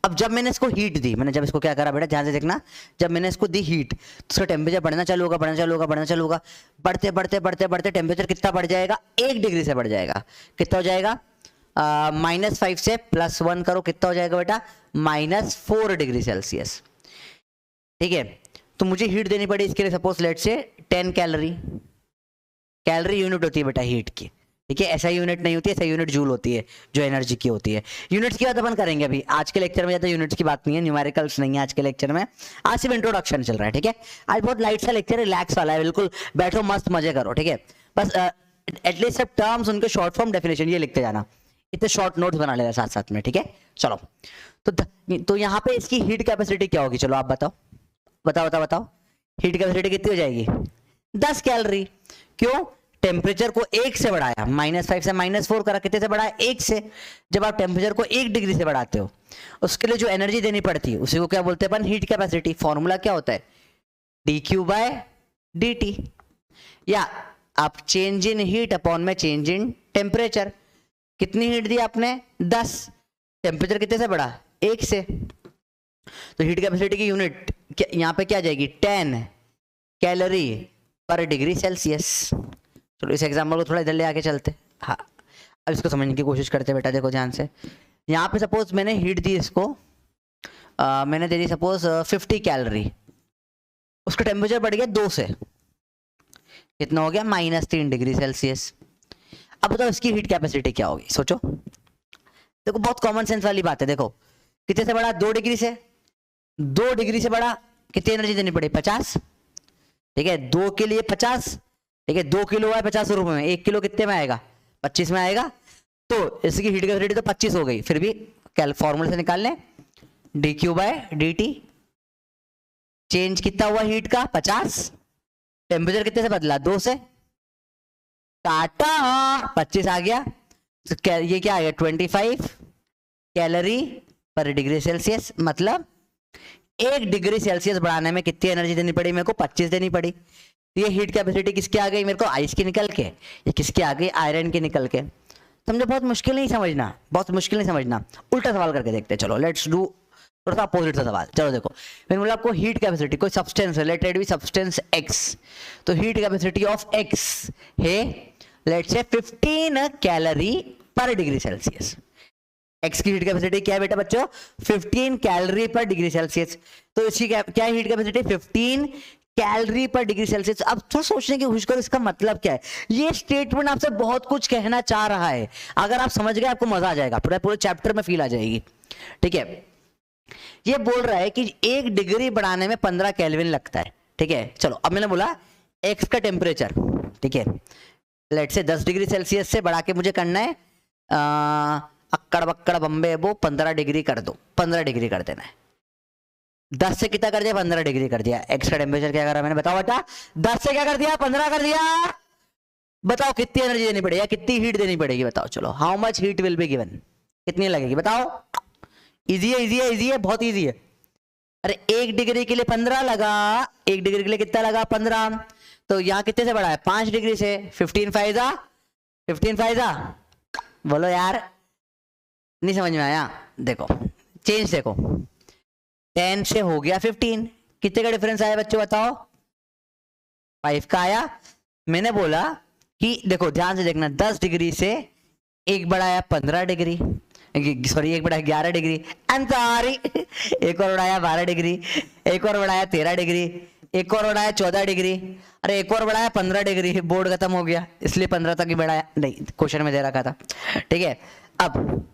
[SPEAKER 1] अब जब मैंने इसको हीट दी, मैंने जब इसको क्या करा बेटा, ध्यान से देखना, जब मैंने इसको दी हीट तो इसका टेम्परेचर बढ़ना चालू होगा, बढ़ना चालू होगा, बढ़ना चालू होगा, बढ़ते बढ़ते बढ़ते बढ़ते टेम्परेचर कितना बढ़ जाएगा, 1 डिग्री से बढ़ जाएगा। कितना हो जाएगा, -5 से +1 करो, कितना हो जाएगा बेटा, -4 डिग्री सेल्सियस, ठीक है। तो मुझे हीट देनी पड़ी इसके लिए, सपोज लेट से 10 कैलोरी, कैलोरी यूनिट होती है बेटा हीट की, ठीक है। ऐसा यूनिट नहीं होती है, ऐसा यूनिट जूल होती है जो एनर्जी की होती है। यूनिट्स की बात अपन करेंगे अभी, आज के लेक्चर में ज्यादा यूनिट्स की बात नहीं है, न्यूमेरिकल्स नहीं है आज के लेक्चर में, आज सिर्फ इंट्रोडक्शन चल रहा है, ठीक है। आज बहुत लाइट सा लेक्चर, रिलैक्स वाला है, बिल्कुल बैठो मस्त मजे करो, ठीक है। बस एटलीस्ट सब टर्म्स, उनके शॉर्ट फॉर्म डेफिनेशन ये लिखते जाना, इतने शॉर्ट नोट्स बना लेना साथ साथ में, ठीक है। चलो तो यहाँ पे इसकी हीट कैपेसिटी क्या होगी, चलो आप बताओ बताओ बताओ बताओ, हीट कैपेसिटी कितनी हो जाएगी, 10 कैलोरी। क्यों, टेम्परेचर को 1 से बढ़ाया, -5 से -4 करा, कितने से बढ़ाया, 1 से। जब आप टेम्परेचर को 1 डिग्री से बढ़ाते हो, उसके लिए जो एनर्जी देनी पड़ती है उसी को क्या बोलते हैं अपन, हीट कैपेसिटी। फॉर्मूला क्या होता है, DQ/dt, या आप चेंज इन हीट अपॉन में चेंज इन टेम्परेचर। कितनी हीट दी आपने, 10, टेम्परेचर कितने से बढ़ा, 1 से, तो हीट कैपेसिटी की यूनिट यहाँ पे क्या आ जाएगी, 10 कैलोरी पर डिग्री सेल्सियस। चलो इस एग्जाम्पल को थोड़ा इधर ले आके चलते, हाँ अब इसको समझने की कोशिश करते बेटा। देखो ध्यान से, यहाँ पे सपोज मैंने हीट दी इसको, मैंने दे दी सपोज 50 कैलोरी, उसका टेम्परेचर बढ़ गया 2 से, कितना हो गया, -3 डिग्री सेल्सियस। अब बताओ इसकी हीट कैपेसिटी क्या होगी, सोचो। देखो बहुत कॉमन सेंस वाली बात है, देखो कितने से बढ़ा, 2 डिग्री से, 2 डिग्री से बढ़ा, कितनी एनर्जी देनी पड़ी, 50, ठीक है। 2 के लिए 50, ठीक है, 2 किलो है 50 रुपए में, 1 किलो कितने में आएगा, 25 में आएगा। तो इसकी हीट कैपेसिटी तो 25 हो गई, फिर भी क्या फॉर्मूले से निकाल लें, DQ/dt, चेंज कितना हुआ हीट का, 50, टेम्परेचर कितने से बदला, 2 से, काटा 25 आ गया, तो ये क्या आ गया, 25 कैलोरी पर डिग्री सेल्सियस। मतलब 1 डिग्री सेल्सियस बढ़ाने में कितनी एनर्जी देनी पड़ी मेरे को, 25 देनी पड़ी। ये हीट कैपेसिटी किसकी आ गई मेरे को, आइस की निकल के, ये किसकी आ गई, आयरन की निकल के। समझो, बहुत मुश्किल नहीं समझना, बहुत मुश्किल नहीं समझना। उल्टा सवाल करके देखते हैं, चलो लेट्स डू थोड़ा सा अपोजिट सा सवाल। चलो देखो, मैंने बोला आपको हीट कैपेसिटी, कोई सब्सटेंस रिलेटेड भी सब्सटेंस एक्स, तो हीट कैपेसिटी ऑफ एक्स है लेट्स से 15 कैलोरी पर डिग्री सेल्सियस। एक्स की हीट कैपेसिटी क्या है बेटा बच्चों, 15 कैलोरी पर डिग्री सेल्सियस। तो इसकी क्या हीट कैपेसिटी, 15 कैलोरी पर डिग्री सेल्सियस। अब थोड़ा सोचने की कोशिश करो इसका मतलब क्या है। ये स्टेटमेंट आपसे बहुत कुछ कहना चाह रहा है, अगर आप समझ गए आपको मजा आ जाएगा, पूरे चैप्टर में फील आ जाएगी, ठीक है। ये बोल रहा है कि 1 डिग्री बढ़ाने में 15 केल्विन लगता है, ठीक है। चलो अब मैंने बोला एक्स का टेम्परेचर, ठीक है, लेट से 10 डिग्री सेल्सियस से बढ़ा के मुझे करना है अक्कड़ बक्कड़ बम्बे वो 15 डिग्री कर दो, 15 डिग्री कर देना है। 10 से कितना कर दिया, 15 डिग्री कर दिया। एक्स का टेम्परेचर क्या करा मैंने, बताओ बेटा, 10 से क्या कर दिया, 15 कर दिया। बताओ कितनी एनर्जी देनी पड़ेगी, कितनी हीट देनी पड़ेगी, बताओ। चलो how much heat will be given, कितनी लगेगी बताओ। इजी है, इजी है, इजी है, बहुत इजी है। अरे 1 डिग्री के लिए 15 लगा, 1 डिग्री के लिए कितना लगा, 15। तो यहाँ कितने से बढ़ा है, 5 डिग्री से, 15 5 15 फाइजा, बोलो यार, नहीं समझ में आया? देखो चेंज देखो, 10 से हो गया 15, कितने का डिफरेंस आया बच्चों बताओ? 5 का आया। मैंने बोला कि देखो ध्यान से देखना, 10 डिग्री से एक बढ़ाया 15 डिग्री, सॉरी एक बढ़ाया 11 डिग्री, सॉरी एक और बढ़ाया 12 डिग्री, एक और बढ़ाया 13 डिग्री, एक और बढ़ाया 14 डिग्री, अरे एक और बढ़ाया 15 डिग्री, बोर्ड खत्म हो गया इसलिए 15 तक ही बढ़ाया, नहीं क्वेश्चन में दे रखा था, ठीक है। अब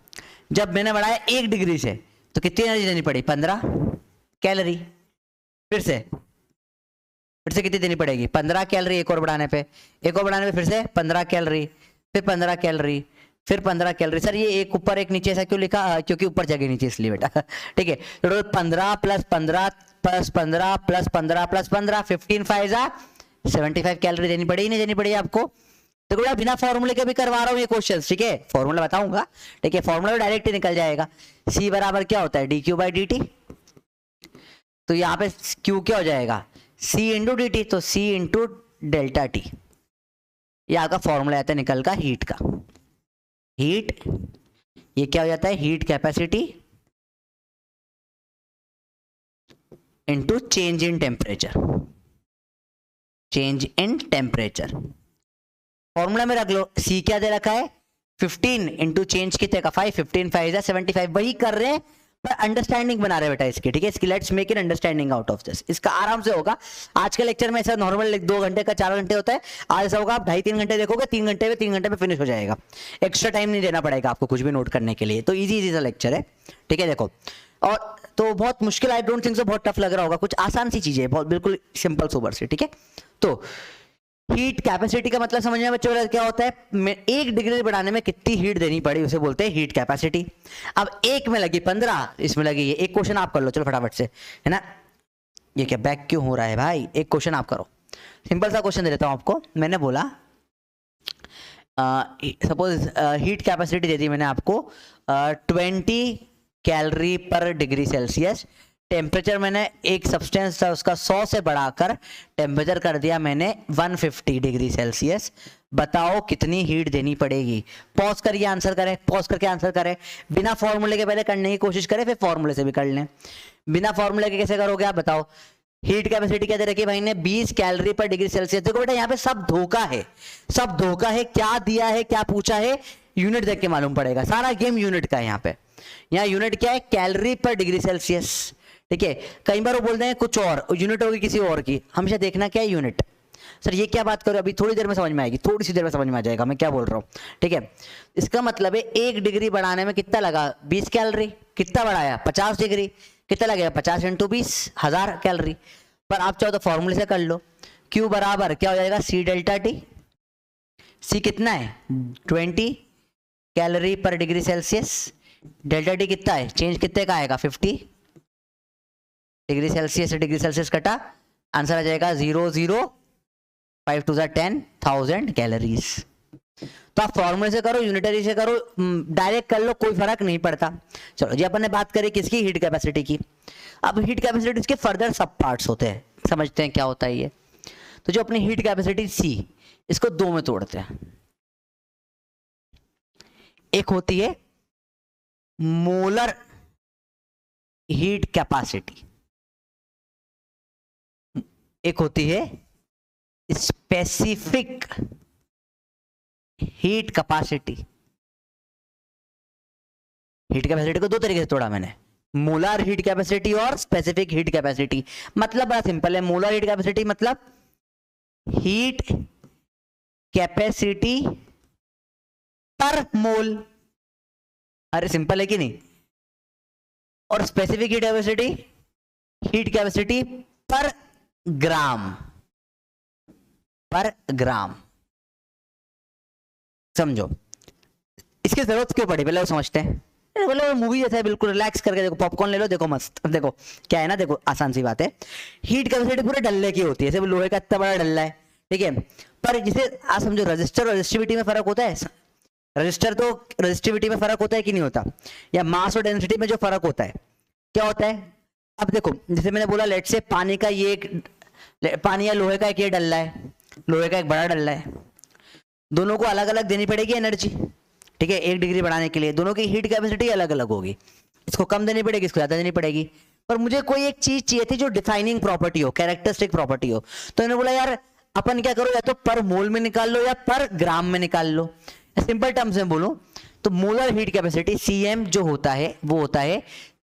[SPEAKER 1] जब मैंने बढ़ाया 1 डिग्री से तो कितनी एनर्जी देनी पड़ी? 15 कैलोरी। फिर से कितनी देनी पड़ेगी? 15 कैलोरी एक और बढ़ाने पे, एक और बढ़ाने पे फिर से 15 कैलोरी, फिर 15 कैलोरी, फिर 15 कैलोरी। सर ये एक ऊपर एक नीचे ऐसा क्यों लिखा? क्योंकि ऊपर जगह नीचे इसलिए बेटा, ठीक है। तो 15 plus 15 plus 15 plus 15 plus 15, 15 Pfizer 75 calorie देनी पड़ी, नहीं देनी पड़ी आपको? तो बेटा बिना फॉर्मूले के भी करवा रहा हूँ ये क्वेश्चन, ठीक है, फॉर्मूला बताऊंगा, ठीक है, फॉर्मूला डायरेक्ट ही निकल जाएगा। C बराबर क्या होता है? dq by dt। तो यहाँ पे q क्या हो जाएगा? C इंटू डी टी, तो C इंटू डेल्टा टी, ये आपका फॉर्मूला आता है निकल का हीट का। हीट ये क्या हो जाता है? Heat capacity into change in temperature, change in temperature. Formula में रख लो, C क्या दे रखा है? 15 इंटू चेंज कितने का? 5, 15 5 75, वही कर रहे हैं पर अंडरस्टैंडिंग बना रहे बेटा इसकी, ठीक है। इसकी let's make an understanding out of this, इसका आराम से होगा। आज के लेक्चर में ऐसा नॉर्मल 2 घंटे का 4 घंटे होता है, आज ऐसा होगा आप 2.5-3 घंटे देखोगे, 3 घंटे में फिनिश हो जाएगा, एक्स्ट्रा टाइम नहीं देना पड़ेगा आपको कुछ भी नोट करने के लिए, तो इजी सा लेक्चर है, ठीक है। देखो और तो बहुत मुश्किल, आई डोंट थिंक सो बहुत टफ लग रहा होगा, कुछ आसान सी चीजें, बहुत बिल्कुल सिंपल सोबर से, ठीक है। तो हीट कैपेसिटी का मतलब समझ में बच्चों क्या होता है? 1 डिग्री बढ़ाने में कितनी हीट देनी पड़ी उसे बोलते हैं हीट कैपेसिटी। अब एक में लगी 15, इसमें लगी ये, एक क्वेश्चन आप कर लो चलो फटाफट से, है ना। ये क्या बैक क्यों हो रहा है भाई? एक क्वेश्चन आप करो, सिंपल सा क्वेश्चन दे देता हूं आपको। मैंने बोला सपोज हीट कैपेसिटी दे दी मैंने आपको 20 कैलोरी पर डिग्री सेल्सियस, टेम्परेचर मैंने एक सब्सटेंस था उसका 100 से बढ़ाकर टेम्परेचर कर दिया मैंने 150 डिग्री सेल्सियस, बताओ कितनी हीट देनी पड़ेगी? पॉज करिए आंसर करें, पॉज करके आंसर करें, बिना फॉर्मूले के पहले करने की कोशिश करें, फिर फॉर्मूले से भी कर लें। बिना फॉर्मूले के कैसे करोगे आप बताओ? हीट कैपेसिटी क्या दे रखी भाई ने? 20 कैलोरी पर डिग्री सेल्सियस। देखो बेटा यहाँ पे सब धोखा है, सब धोखा है, क्या दिया है क्या पूछा है यूनिट देख के मालूम पड़ेगा, सारा गेम यूनिट का है। यहाँ यूनिट क्या है? कैलोरी पर डिग्री सेल्सियस, ठीक है। कई बार वो बोलते हैं कुछ और यूनिट होगी किसी और की, हमेशा देखना क्या है? यूनिट। सर ये क्या बात करो, अभी थोड़ी देर में समझ में आएगी, थोड़ी सी देर में समझ में आ जाएगा मैं क्या बोल रहा हूँ, ठीक है। इसका मतलब है 1 डिग्री बढ़ाने में कितना लगा? 20 कैलोरी। कितना बढ़ाया? 50 डिग्री, कितना लगेगा? 50 इंटू 20 1000 कैलोरी। पर आप चाहो तो फॉर्मूले से कर लो, Q बराबर क्या हो जाएगा? C delta T. C कितना है? 20 कैलोरी पर डिग्री सेल्सियस, डेल्टा टी कितना है? चेंज कितने का आएगा? 50 डिग्री सेल्सियस से डिग्री सेल्सियस कटा, आंसर आ जाएगा 0.0 5 to the 10,000 कैलोरीज। तो आप फॉर्मूले से करो, यूनिटरी से करो, डायरेक्ट कर लो, कोई फर्क नहीं पड़ता। चलो जी अपन ने बात करी किसकी? हीट कैपेसिटी की। अब हीट कैपेसिटी के फर्दर सब पार्ट्स होते हैं, समझते हैं क्या होता है ये। तो जो अपनी हीट कैपेसिटी C, इसको 2 में तोड़ते हैं। एक होती है मोलर हीट कैपेसिटी, एक होती है specific heat capacity. Heat capacity को 2 तरीके से तोड़ा मैंने, मोलर हीट कैपेसिटी और स्पेसिफिक हीट कैपेसिटी। मतलब बड़ा सिंपल है, मोलर हीट कैपेसिटी मतलब हीट कैपेसिटी पर मोल, अरे सिंपल है कि नहीं। और स्पेसिफिक हीट कैपेसिटी पर ग्राम, समझो। इसकी जरूरत क्यों पड़ी पहले वो समझते हैं। बोले मूवी जैसा है, बिल्कुल रिलैक्स करके देखो, पॉपकॉर्न ले लो, देखो मस्त। देखो क्या है ना, देखो आसान सी बात है, हीट कैपेसिटी पूरे डल्ले की होती है, सिर्फ लोहे का इतना बड़ा डल्ला है, ठीक है। पर जिसे आप समझो रजिस्टर और रजिस्टिविटी में फर्क होता है। रजिस्टर तो रजिस्टिविटी में फर्क होता है कि नहीं होता, या मास और डेंसिटी में जो फर्क होता है क्या होता है? अब देखो जैसे मैंने बोला, लेट से पानी का ये एक, पानी या लोहे का एक ये डल्ला है, लोहे का एक बड़ा डल्ला है, दोनों को अलग अलग देनी पड़ेगी एनर्जी, ठीक है, 1 डिग्री बढ़ाने के लिए दोनों की हीट कैपेसिटी अलग अलग होगी, इसको कम देनी पड़ेगी, इसको ज्यादा देनी पड़ेगी। पर मुझे कोई एक चीज चाहिए थी जो डिफाइनिंग प्रॉपर्टी हो, कैरेक्टरिस्टिक प्रॉपर्टी हो, तो इन्होंने बोला यार अपन क्या करो, या तो पर मोल में निकाल लो या पर ग्राम में निकाल लो। सिंपल टर्म्स में बोलूं तो मोलर हीट कैपेसिटी Cm जो होता है वो होता है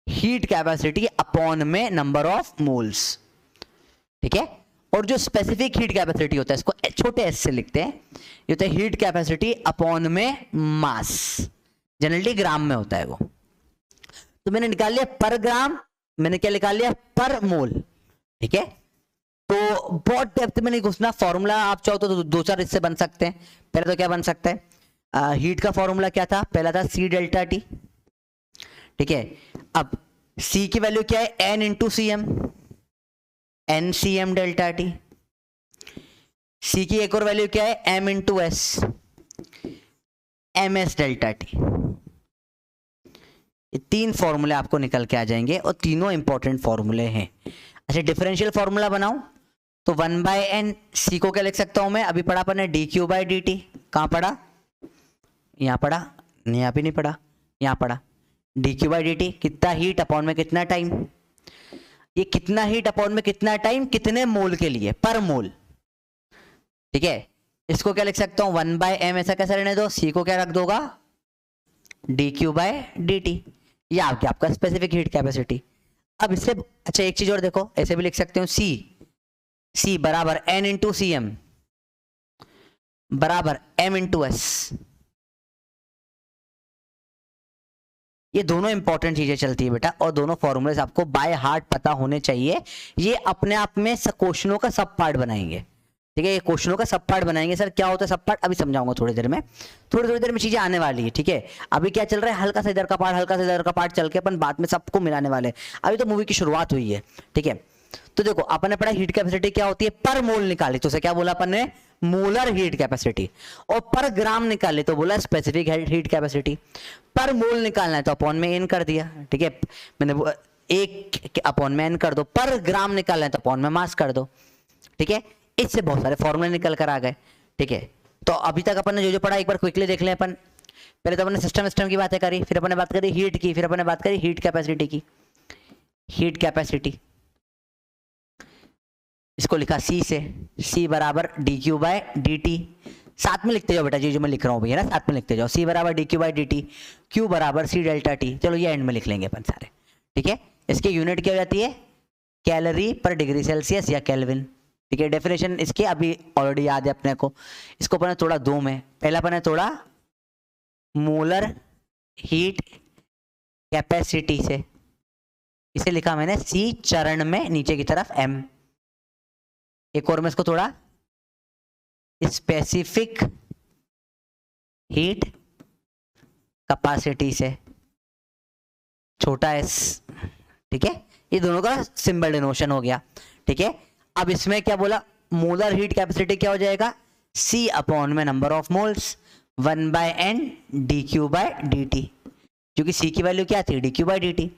[SPEAKER 1] हीट कैपेसिटी अपॉन में नंबर ऑफ मोल्स, ठीक है। और जो स्पेसिफिक हीट कैपेसिटी होता है इसको छोटे एस से लिखते हैं, ये होता है हीट कैपेसिटी अपॉन में मास, जनरली ग्राम में होता है वो। तो मैंने निकाल लिया पर ग्राम, मैंने क्या निकाल लिया पर मोल, ठीक है। तो बहुत डेप्थ में नहीं घुसना, फॉर्मूला आप चाहो तो 2-4 इससे बन सकते हैं। पहले तो क्या बन सकता है, हीट का फॉर्मूला क्या था, पहला था C डेल्टा T, ठीक है। अब C की वैल्यू क्या है, N into CM, NCM delta T। C की एक और वैल्यू क्या है, M into S, MS delta T। ये 3 फॉर्मूले आपको निकल के आ जाएंगे और तीनों इंपॉर्टेंट फॉर्मूले हैं। अच्छा, डिफरेंशियल फॉर्मूला बनाऊं तो 1/n, C को क्या लिख सकता हूं मैं, अभी पढ़ा अपन ने dq/dt, कहां पढ़ा, यहां पढ़ा, यहां भी नहीं पढ़ा, यहां पढ़ा, dq/dt कितना हीट अपॉन में कितना टाइम, ये कितना हीट अपॉन में कितना टाइम, कितने मोल के लिए, पर मोल, ठीक है। इसको क्या लिख सकता हूं 1/m, ऐसा कैसे रहने दो, C को क्या रख दोगा dq/dt, ये आपका स्पेसिफिक हीट कैपेसिटी। अब इससे अच्छा एक चीज और देखो, ऐसे भी लिख सकते हो C बराबर N इंटू CM बराबर M इंटू S। ये दोनों इंपॉर्टेंट चीजें चलती है बेटा, और दोनों फॉर्मूलेस आपको बाय हार्ट पता होने चाहिए। ये अपने आप में क्वेश्चनों का सब पार्ट बनाएंगे, ठीक है, ये क्वेश्चनों का सब पार्ट बनाएंगे। सर क्या होता है सब पार्ट, अभी समझाऊंगा थोड़ी देर में, थोड़ी देर में चीजें आने वाली है, ठीक है। अभी क्या चल रहा है, हल्का सा इधर का पार्ट, हल्का सा इधर का पार्ट चल के अपन बाद में सबको मिलाने वाले हैं। अभी तो मूवी की शुरुआत हुई है, ठीक है। तो देखो अपन ने पढ़ा हीट कैपेसिटी क्या होती है, पर मोल निकाली तो उसे क्या बोला अपन ने, मोलर हीट कैपेसिटी, और पर ग्राम निकाले तो बोला स्पेसिफिक हीट कैपेसिटी। पर मोल निकालना है तो अपॉन में n कर दिया, ठीक है, मैंने 1 अपॉन में n कर दो, पर ग्राम निकालना है तो अपॉन में मास कर दो, ठीक है। इससे बहुत सारे फॉर्मूले निकल कर आ गए, ठीक है। तो अभी तक अपन ने जो पढ़ा एक बार क्विकली देख लें अपन। पहले तो अपन ने सिस्टम की बातें करी, फिर अपन ने बात करी हीट की, फिर अपन ने बात करी हीट कैपेसिटी की। हीट कैपेसिटी इसको लिखा C से, C बराबर dq/dt, साथ में लिखते जाओ बेटा, जो मैं लिख रहा हूं भैया ना, साथ में लिखते जाओ। C बराबर dq/dt, Q बराबर C डेल्टा T, चलो ये एंड में लिख लेंगे अपन सारे, ठीक है। इसकी यूनिट क्या हो जाती है, कैलोरी पर डिग्री सेल्सियस या केल्विन, ठीक है। डेफिनेशन इसके अभी ऑलरेडी याद है अपने को, इसको अपन ने थोड़ा 2 में, पहला अपन ने थोड़ा मोलर हीट कैपेसिटी से, इसे लिखा मैंने C चरण में नीचे की तरफ M, एक और मैं इसको थोड़ा स्पेसिफिक हीट कैपेसिटी से, छोटा s, ठीक है। ये दोनों का सिंबल डिनोशन हो गया, ठीक है। अब इसमें क्या बोला, मोलर हीट कैपेसिटी क्या हो जाएगा, C अपॉन में number of moles 1/n dq/dt, क्योंकि C की वैल्यू क्या थी dq/dt।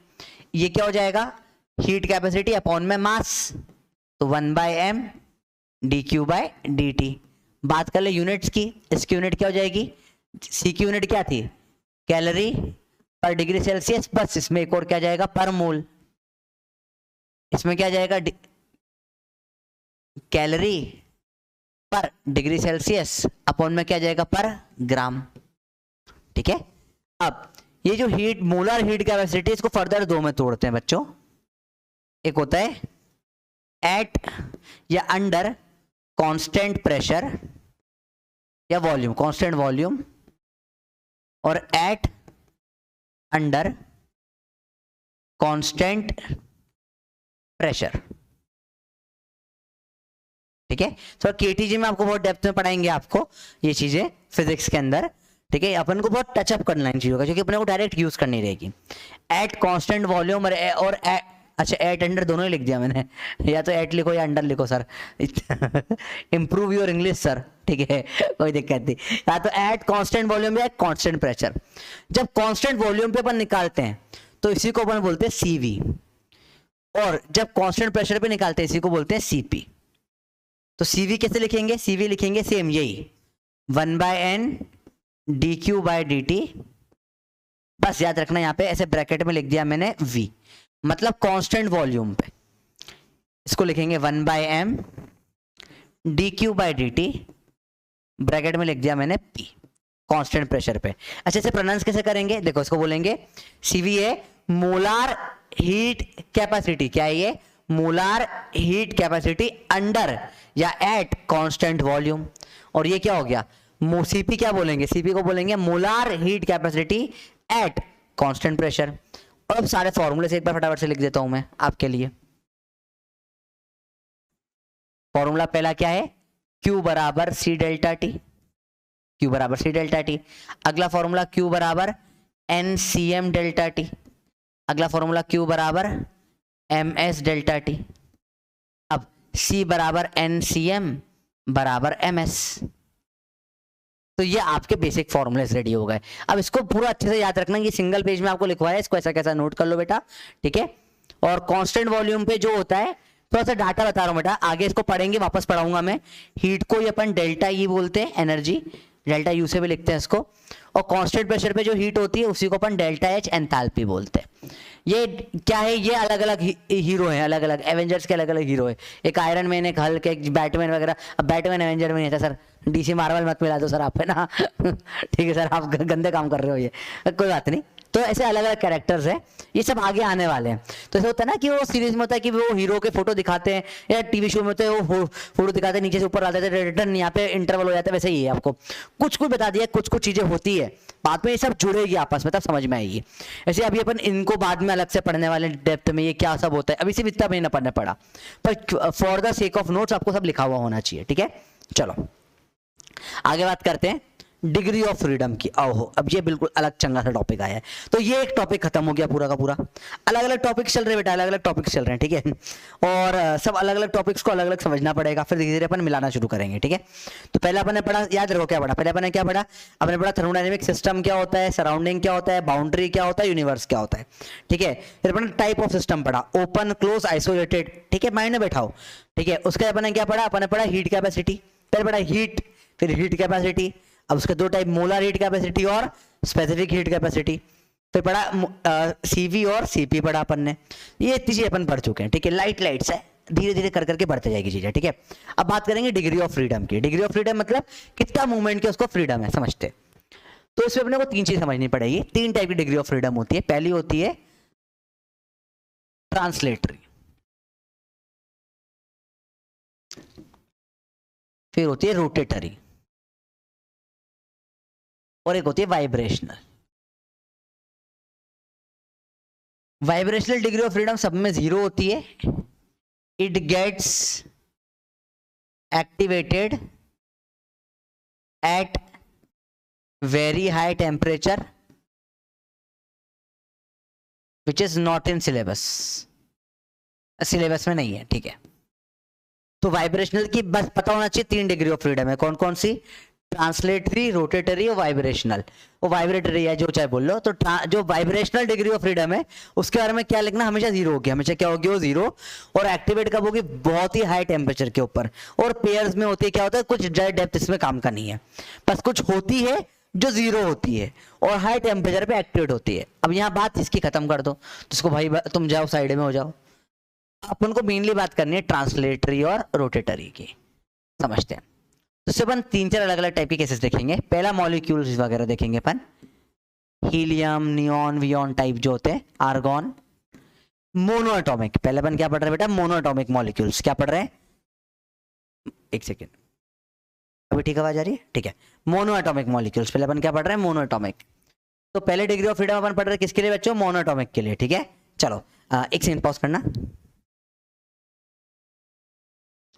[SPEAKER 1] ये क्या हो जाएगा, हीट कैपेसिटी अपॉन में मास, तो 1/m dq/dt। बात कर ले यूनिट्स की, इसकी यूनिट क्या हो जाएगी, C की यूनिट क्या थी, कैलोरी पर डिग्री सेल्सियस, बस इसमें एक और क्या जाएगा, पर मोल, इसमें क्या जाएगा कैलोरी पर डिग्री सेल्सियस अपॉन में क्या जाएगा, पर ग्राम, ठीक है। अब ये जो हीट मोलर हीट कैपेसिटी, इसको फर्दर 2 में तोड़ते हैं बच्चों। एक होता है एट या अंडर कांस्टेंट प्रेशर या वॉल्यूम, कांस्टेंट वॉल्यूम, और एट अंडर कांस्टेंट प्रेशर, ठीक है। तो केटीजी में आपको बहुत डेप्थ में पढ़ाएंगे आपको ये चीजें फिजिक्स के अंदर, ठीक है। अपन को बहुत टचअप करना इन चीजों का, क्योंकि अपने को डायरेक्ट यूज करनी रहेगी। एट कांस्टेंट वॉल्यूम और अच्छा एट अंडर दोनों ही लिख दिया मैंने, या तो एट लिखो या अंडर लिखो sir, improve your English sir, ठीक है, कोई दिक्कत नहीं। या तो एट कांस्टेंट वॉल्यूम या कांस्टेंट प्रेशर। जब कांस्टेंट वॉल्यूम पे अपन निकालते हैं तो इसी को अपन बोलते हैं CV, और जब कांस्टेंट प्रेशर पे निकालते हैं इसी को बोलते हैं CP। तो CV कैसे लिखेंगे, CV लिखेंगे सेम यही 1/n dq/dt, बस याद रखना यहाँ पे ऐसे ब्रैकेट में लिख दिया मैंने v, मतलब कांस्टेंट वॉल्यूम पे इसको लिखेंगे 1/m dq/dt, ब्रैकेट में लिख दिया मैंने p, कांस्टेंट प्रेशर पे। अच्छा इसे प्रोनाउंस कैसे करेंगे, देखो इसको बोलेंगे CV है मोलार हीट कैपेसिटी, क्या है ये, मोलार हीट कैपेसिटी अंडर या एट कांस्टेंट वॉल्यूम। और ये क्या हो गया, CP क्या बोलेंगे, CP को बोलेंगे molar heat capacity at constant pressure. और अब सारे फॉर्मूले से एक बार फटाफट से लिख देता हूं मैं आपके लिए। फॉर्मूला पहला क्या है, Q बराबर C डेल्टा टी, Q बराबर C डेल्टा टी। अगला फॉर्मूला Q बराबर NCM डेल्टा टी, अगला फॉर्मूला Q बराबर MS डेल्टा टी। अब C बराबर NCM बराबर MS। तो ये आपके बेसिक फॉर्मूलेस रेडी हो गए। अब इसको पूरा अच्छे से याद रखना, ये सिंगल पेज में आपको लिखवाया है, इसको ऐसा कैसा नोट कर लो बेटा, ठीक है। और कांस्टेंट वॉल्यूम पे जो होता है, थोड़ा सा डाटा बता रहा हूं बेटा, आगे इसको पढ़ेंगे, वापस पढ़ाऊंगा मैं। हीट को ये अपन डेल्टा ई बोलते हैं, एनर्जी डेल्टा यू से भी लिखते हैं इसको। और कांस्टेंट प्रेशर पे जो हीट होती है उसी को अपन डेल्टा एच एंथैल्पी बोलते हैं। ये क्या है, ये अलग अलग हीरो है, अलग अलग एवेंजर्स के अलग अलग हीरो है, एक आयरन मैन, एक हल्क, एक बैटमैन वगैरह। अब बैटमैन एवेंजर में नहीं था सर, DC मार्वल मत मिला दो सर आप, है ना ठीक है सर, आप गंदे काम कर रहे हो, ये कोई बात नहीं। तो ऐसे अलग अलग कैरेक्टर्स हैं, ये सब आगे आने वाले हैं। तो ऐसा होता है ना कि वो सीरीज में होता है कि वो हीरो के फोटो दिखाते हैं, या टीवी शो में होते हैं वो फोटो दिखाते हैं, नीचे से ऊपर आते हैं, रिटर्न यहाँ पे इंटरवल हो जाता है। वैसे ही है, आपको कुछ कुछ बता दिया, कुछ कुछ चीजें होती है, बाद में ये सब जुड़ेगी आपस में, तब समझ में आएगी। ऐसे अभी अपन इनको बाद में अलग से पढ़ने वाले डेप्थ में, ये क्या सब होता है, अभी सिर्फ इतना भी ना पढ़ना पड़ा, पर for the sake of notes आपको सब लिखा हुआ होना चाहिए, ठीक है। चलो आगे बात करते हैं डिग्री ऑफ फ्रीडम की। ओहो, अब ये बिल्कुल अलग चंगा सा टॉपिक आया है। तो ये एक टॉपिक खत्म हो गया पूरा का पूरा। अलग अलग टॉपिक्स चल रहे हैं बेटा, अलग अलग टॉपिक्स चल रहे हैं, ठीक है। और सब अलग अलग टॉपिक्स को अलग अलग समझना पड़ेगा, फिर धीरे धीरे अपन मिलाना शुरू करेंगे, ठीक है। तो पहले अपन ने पढ़ा, याद रखो क्या पढ़ा, पहले अपन ने क्या पढ़ा, अपने पढ़ा थर्मोडायनेमिक सिस्टम क्या होता है, सराउंडिंग क्या होता है, बाउंड्री क्या होता है, यूनिवर्स क्या होता है, ठीक है। फिर अपन ने टाइप ऑफ सिस्टम पढ़ा, ओपन, क्लोज, आइसोलेटेड, ठीक है, माइंड में बैठाओ, ठीक है। उसके अपन ने क्या पढ़ा, अपन ने पढ़ा हीट कैपेसिटी, पहले पढ़ा हीट, फिर हीट कैपेसिटी। अब उसके दो टाइप, मोलर हीट कैपेसिटी और स्पेसिफिक हीट कैपेसिटी। फिर पढ़ा CV और CP पढ़ा अपन ने। ये इतनी चीजें अपन पढ़ चुके हैं, ठीक है। लाइट लाइट से धीरे धीरे कर करके बढ़ते जाएगी चीजें, ठीक है। अब बात करेंगे डिग्री ऑफ फ्रीडम की। डिग्री ऑफ फ्रीडम मतलब कितना मूवमेंट के उसको फ्रीडम है, समझते। तो इसमें अपने को तीन चीज समझनी पड़ेगी। तीन टाइप की डिग्री ऑफ फ्रीडम होती है। पहली होती है ट्रांसलेटरी, फिर होती है रोटेटरी, और एक होती है vibrational. Vibrational degree of freedom सब में 0 होती है। It gets activated at very high temperature which is not in syllabus, syllabus में नहीं है, ठीक है। तो वाइब्रेशनल की बस पता होना चाहिए, 3 डिग्री ऑफ फ्रीडम है। कौन कौन सी, ट्रांसलेटरी, रोटेटरी और वाइब्रेशनल। वो वाइब्रेटरी है, जो चाहे बोल लो। तो जो वाइब्रेशनल डिग्री ऑफ फ्रीडम है उसके बारे में क्या लिखना, हमेशा 0 होगी, हमेशा क्या होगी, वो 0। और एक्टिवेट कब होगी, बहुत ही हाई टेम्परेचर के ऊपर। और पेयर्स में होती है, क्या होता है, कुछ ज्यादा डेप्थ इसमें काम का नहीं है, बस कुछ होती है जो 0 होती है और हाई टेम्परेचर पे एक्टिवेट होती है। अब यहाँ बात इसकी खत्म कर दो, जिसको भाई तुम जाओ साइड में हो जाओ। अपन को मेनली बात करनी है ट्रांसलेटरी और रोटेटरी की, समझते हैं। तो इससे अपन 3-4 अलग अलग टाइप के केसेस देखेंगे। पहला मॉलिक्यूल्स वगैरह देखेंगे अपन, हीलियम, नियॉन, वियॉन टाइप जो होते हैं, आर्गॉन। मोनो एटॉमिक, पहले अपन क्या पढ़ रहे हैं बेटा, मोनो एटॉमिक मॉलिक्यूल्स। क्या पढ़ रहे हैं, एक सेकेंड, अभी ठीक आवाज आ रही है, ठीक है। मोनो एटॉमिक मॉलिक्यूल्स, पहले अपन क्या पढ़ रहे हैं, मोनो एटॉमिक। तो पहले डिग्री ऑफ फ्रीडम अपन पढ़ रहे हैं किसके लिए बच्चों, मोनो एटॉमिक के लिए, ठीक है। चलो एक सेकंड पॉज करना।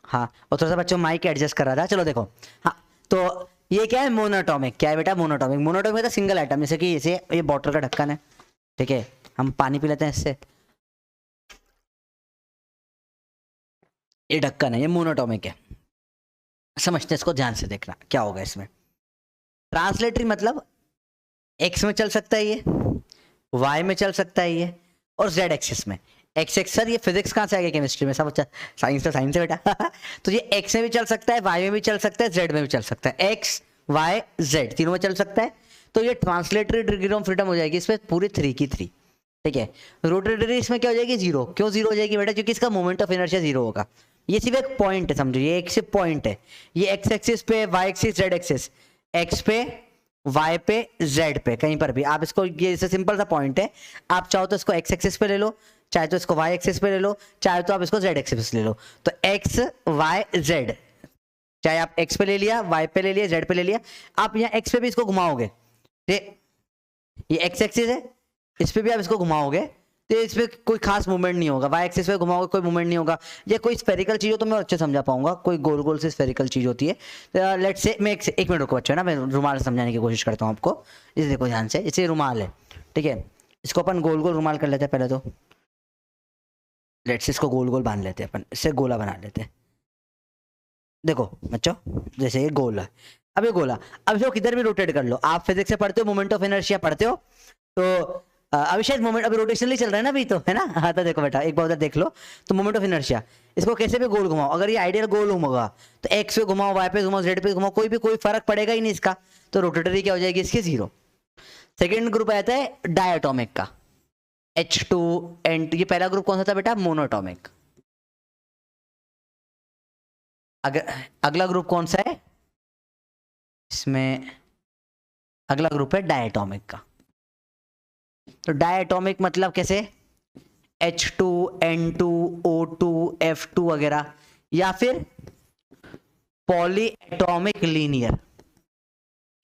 [SPEAKER 1] हाँ, और थोड़ा सा बच्चों माइक एडजस्ट कर रहा था। चलो देखो, हाँ, तो ये क्या है, मोनोटॉमिक। क्या है बेटा, मोनोटॉमिक। मोनोटॉमिक मतलब सिंगल आइटम, जैसे कि इसे ये बॉटल का ढक्कन है, ठीक है, हम पानी पी लेते हैं इससे, ये ढक्कन है, ये मोनोटॉमिक है। समझते हैं इसको, ध्यान से देखना क्या होगा इसमें। ट्रांसलेटरी मतलब एक्स में चल सकता है ये, वाई में चल सकता है ये, और जेड एक्सिस में। एक्स एक्स सर ये फिजिक्स कहाँ से आ गया, केमिस्ट्री में, सब साइंस तो साइंस है बेटा तो ये एक्स में भी चल सकता है, वाई में भी चल सकता है, जेड में भी चल सकता है। एक्स, वाई जेड तीनों में चल सकता है। तो ये ट्रांसलेटरी डिग्री ऑफ फ्रीडम हो जाएगी इसमें पूरी 3 की 3, ठीक है। रोटेटरी इसमें क्या हो जाएगी 0। क्यों 0 हो जाएगी बेटा? क्योंकि इसका मोमेंट ऑफ इनर्शिया 0 होगा। ये सिर्फ एक पॉइंट है, समझो, ये एक सिर्फ पॉइंट है। ये एक्स एक्सिस पे, Y axis, Z axis, X पे, वाई पे, जेड पे, कहीं पर भी आप इसको, ये सिंपल सा पॉइंट है। आप चाहो तो इसको एक्स एक्सिस पे ले लो, चाहे तो इसको वाई एक्सिस पे ले लो, चाहे तो आप इसको जेड एक्सिस ले लो। तो एक्स वाई जेड, चाहे आप एक्स पे ले लिया, वाई पे ले लिया, जेड पे ले लिया, आप यहाँ एक्स पे भी इसको घुमाओगे, ये एक्स एक्सिस है, इस पे भी आप इसको घुमाओगे तो इस पे कोई खास मूवमेंट नहीं होगा। वाई एक्सिस पे घुमाओगे कोई मूवमेंट नहीं होगा। ये कोई स्फेरिकल चीज हो तो मैं अच्छे समझा पाऊंगा, कोई गोल गोल से स्फेरिकल चीज होती है। तो लेट्स से मैं एक मिनट रुको बच्चों ना, मैं रुमाल समझाने की कोशिश करता हूँ आपको। इसे देखो ध्यान से, इसे रुमाल है, ठीक है। इसको अपन गोल गोल रुमाल कर लेते हैं पहले तो। लेट्स इसको गोल गोल बांध लेते हैं अपन, इससे गोला बना लेते हैं। देखो बच्चों, जैसे ये गोल है, अब ये गोला, अब इसको किधर भी रोटेट कर लो। आप फिजिक्स से पढ़ते हो, मोमेंट ऑफ इनर्शिया पढ़ते हो, तो अभी शायद मोमेंट, अभी रोटेशनली चल रहा है ना अभी, तो है ना। हाँ तो देखो बेटा, एक बार उधर देख लो, तो मोमेंट ऑफ इनर्शिया, इसको कैसे भी गोल घुमाओ, अगर ये आइडियल गोल होगा तो एक्स पे घुमाओ, वाई पे घुमाओ, जेड पे घुमाओ, कोई फर्क पड़ेगा ही नहीं इसका। तो रोटेटरी क्या हो जाएगी इसकी 0। सेकेंड ग्रुप आता है डायटोमिक का, H2N2। ये पहला ग्रुप कौन सा था बेटा? मोनोटोमिक। अगला ग्रुप कौन सा है इसमें? अगला ग्रुप है डायटोमिक का। तो डायटोमिक मतलब कैसे? H2, N2, O2, F2 वगैरह, या फिर पॉलीएटॉमिक लीनियर।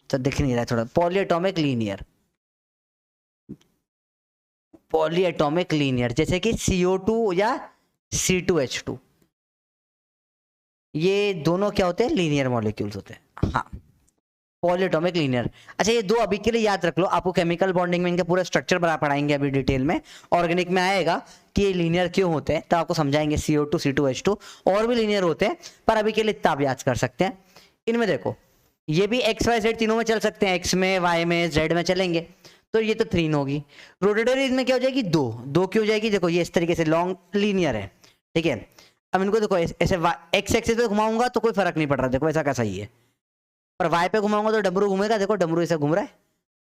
[SPEAKER 1] तो दिख नहीं रहा थोड़ा, पॉलीएटॉमिक लीनियर, पॉलीएटॉमिक लीनियर, जैसे कि CO2 या C2H2, ये दोनों क्या होते हैं? लीनियर मॉलिक्यूल्स होते हैं। हाँ, पॉलीएटॉमिक लीनियर। अच्छा, ये दो अभी के लिए याद रख लो, आपको केमिकल बॉन्डिंग में इनका पूरा स्ट्रक्चर बना पढ़ाएंगे अभी डिटेल में। ऑर्गेनिक में आएगा कि ये लीनियर क्यों होते हैं, तो आपको समझाएंगे। CO2, C2H2 और भी लीनियर होते हैं, पर अभी के लिए इतना आप याद कर सकते हैं। इनमें देखो, ये भी एक्स वाई जेड तीनों में चल सकते हैं, एक्स में, वाई में, जेड में चलेंगे। तो ये तो 3 होगी। रोटेटरी में क्या हो जाएगी? 2 क्यों हो जाएगी? देखो ये इस तरीके से लॉन्ग लीनियर है, ठीक है। अब इनको देखो ऐसे एक्स एक्सिस पे घुमाऊंगा तो कोई फर्क नहीं पड़ रहा, देखो ऐसा कैसा ही है। पर वाई पे घुमाऊंगा तो डमरू घूमेगा, देखो डमरू ऐसे घूम रहा है,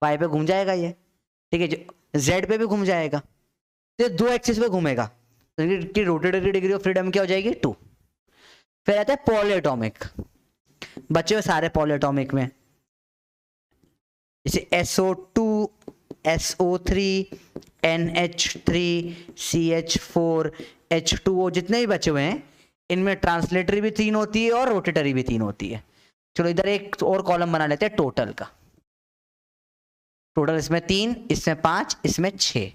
[SPEAKER 1] वाई पे घूम जाएगा ये, ठीक है। जेड पे भी घूम जाएगा, तो 2 एक्सिस पे घूमेगा, तो रोटेटरी डिग्री ऑफ फ्रीडम क्या हो जाएगी? 2। फिर आता है पॉलीएटॉमिक। बच्चे हुए सारे पॉलीएटॉमिक में, जैसे SO2, SO3, NH3, CH4, H2O, जितने भी बचे हुए हैं, इनमें ट्रांसलेटरी भी 3 होती है और रोटेटरी भी 3 होती है। चलो इधर एक और कॉलम बना लेते हैं टोटल का। टोटल इसमें 3, इसमें 5, इसमें 6।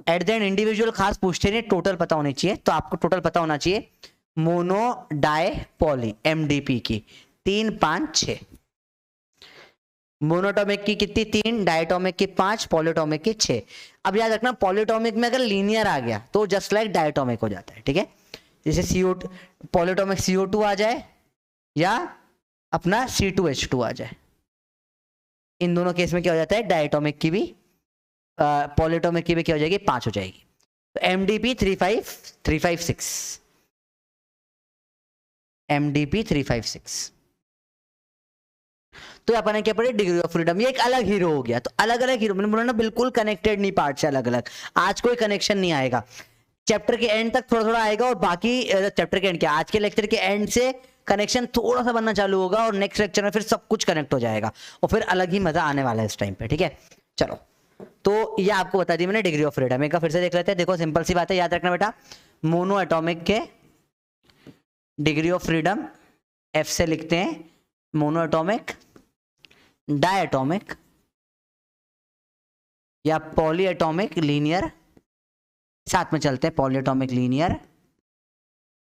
[SPEAKER 1] एट द एंड इंडिविजुअल खास पूछते नहीं, टोटल पता होनी चाहिए। तो आपको टोटल पता होना चाहिए मोनो डाई पॉली MDP की 3, 5, 6। मोनोटोमिक की कितनी? 3, डायटोमिक की 5, पॉलीटोमिक की 6। अब याद रखना, पॉलीटोमिक में अगर लीनियर आ गया तो जस्ट लाइक डायटोमिक हो जाता है, ठीक है। जैसे CO2, पॉलीटोमिक CO2 आ जाए या अपना C2H2 आ जाए, इन दोनों केस में क्या हो जाता है? डायटोमिक की भी, पॉलीटोमिक की भी क्या हो जाएगी? 5 हो जाएगी। तो MDP 356, MDP 356। तो अपन ने क्या पढ़े? Degree of freedom. ये एक अलग हीरो हो गया। तो अलग अलग हीरो, मैंने बोला ना, बिल्कुल कनेक्टेड नहीं पार्ट से, अलग अलग। आज कोई कनेक्शन नहीं आएगा, चैप्टर के एंड तक थोड़ा थोड़ा आएगा, और बाकी चैप्टर के एंड क्या, आज के लेक्चर के एंड से कनेक्शन थोड़ा सा बनना चालू होगा, और नेक्स्ट लेक्चर में फिर सब कुछ कनेक्ट हो जाएगा, और फिर अलग ही मजा आने वाला है इस टाइम पे, ठीक है। चलो, तो ये आपको बता दी मैंने डिग्री ऑफ फ्रीडम। एक फिर से देख लेते हैं। देखो सिंपल सी बात है, याद रखना बेटा, मोनो एटॉमिक के डिग्री ऑफ फ्रीडम F से लिखते हैं, मोनो एटॉमिक, डायटोमिक या पॉलीएटॉमिक लीनियर, साथ में चलते हैं पॉलीएटॉमिक लीनियर।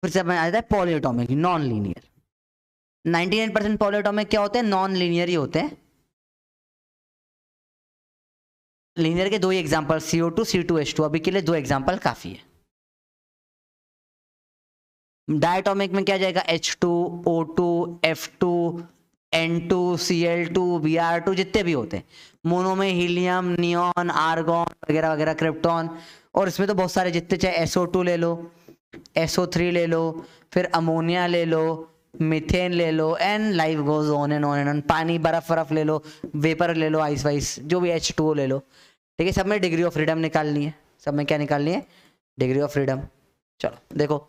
[SPEAKER 1] फिर से आ जाता है पॉलीएटॉमिक नॉन लीनियर। 99% पॉलीएटॉमिक क्या होते हैं? नॉन लीनियर ही होते हैं। लीनियर के 2 ही एग्जांपल, CO2, C2H2। अभी के लिए 2 एग्जांपल काफी है। डायटोमिक में क्या जाएगा? H2, O2, F2, N2, Cl2, Br2, जितने भी होते हैं। मोनो में हीलियम, नियॉन, आर्गॉन वगैरह वगैरह, क्रिप्टॉन, और इसमें तो बहुत सारे जितने, चाहे SO2 ले लो, SO3 ले लो, फिर अमोनिया ले लो, मीथेन ले लो, and life goes on and on and on. पानी, बर्फ ले लो, वेपर ले लो, आइस वाइस जो भी H2O ले लो, ठीक है। सब में डिग्री ऑफ फ्रीडम निकालनी है, सब में क्या निकालनी है, डिग्री ऑफ फ्रीडम। चलो देखो,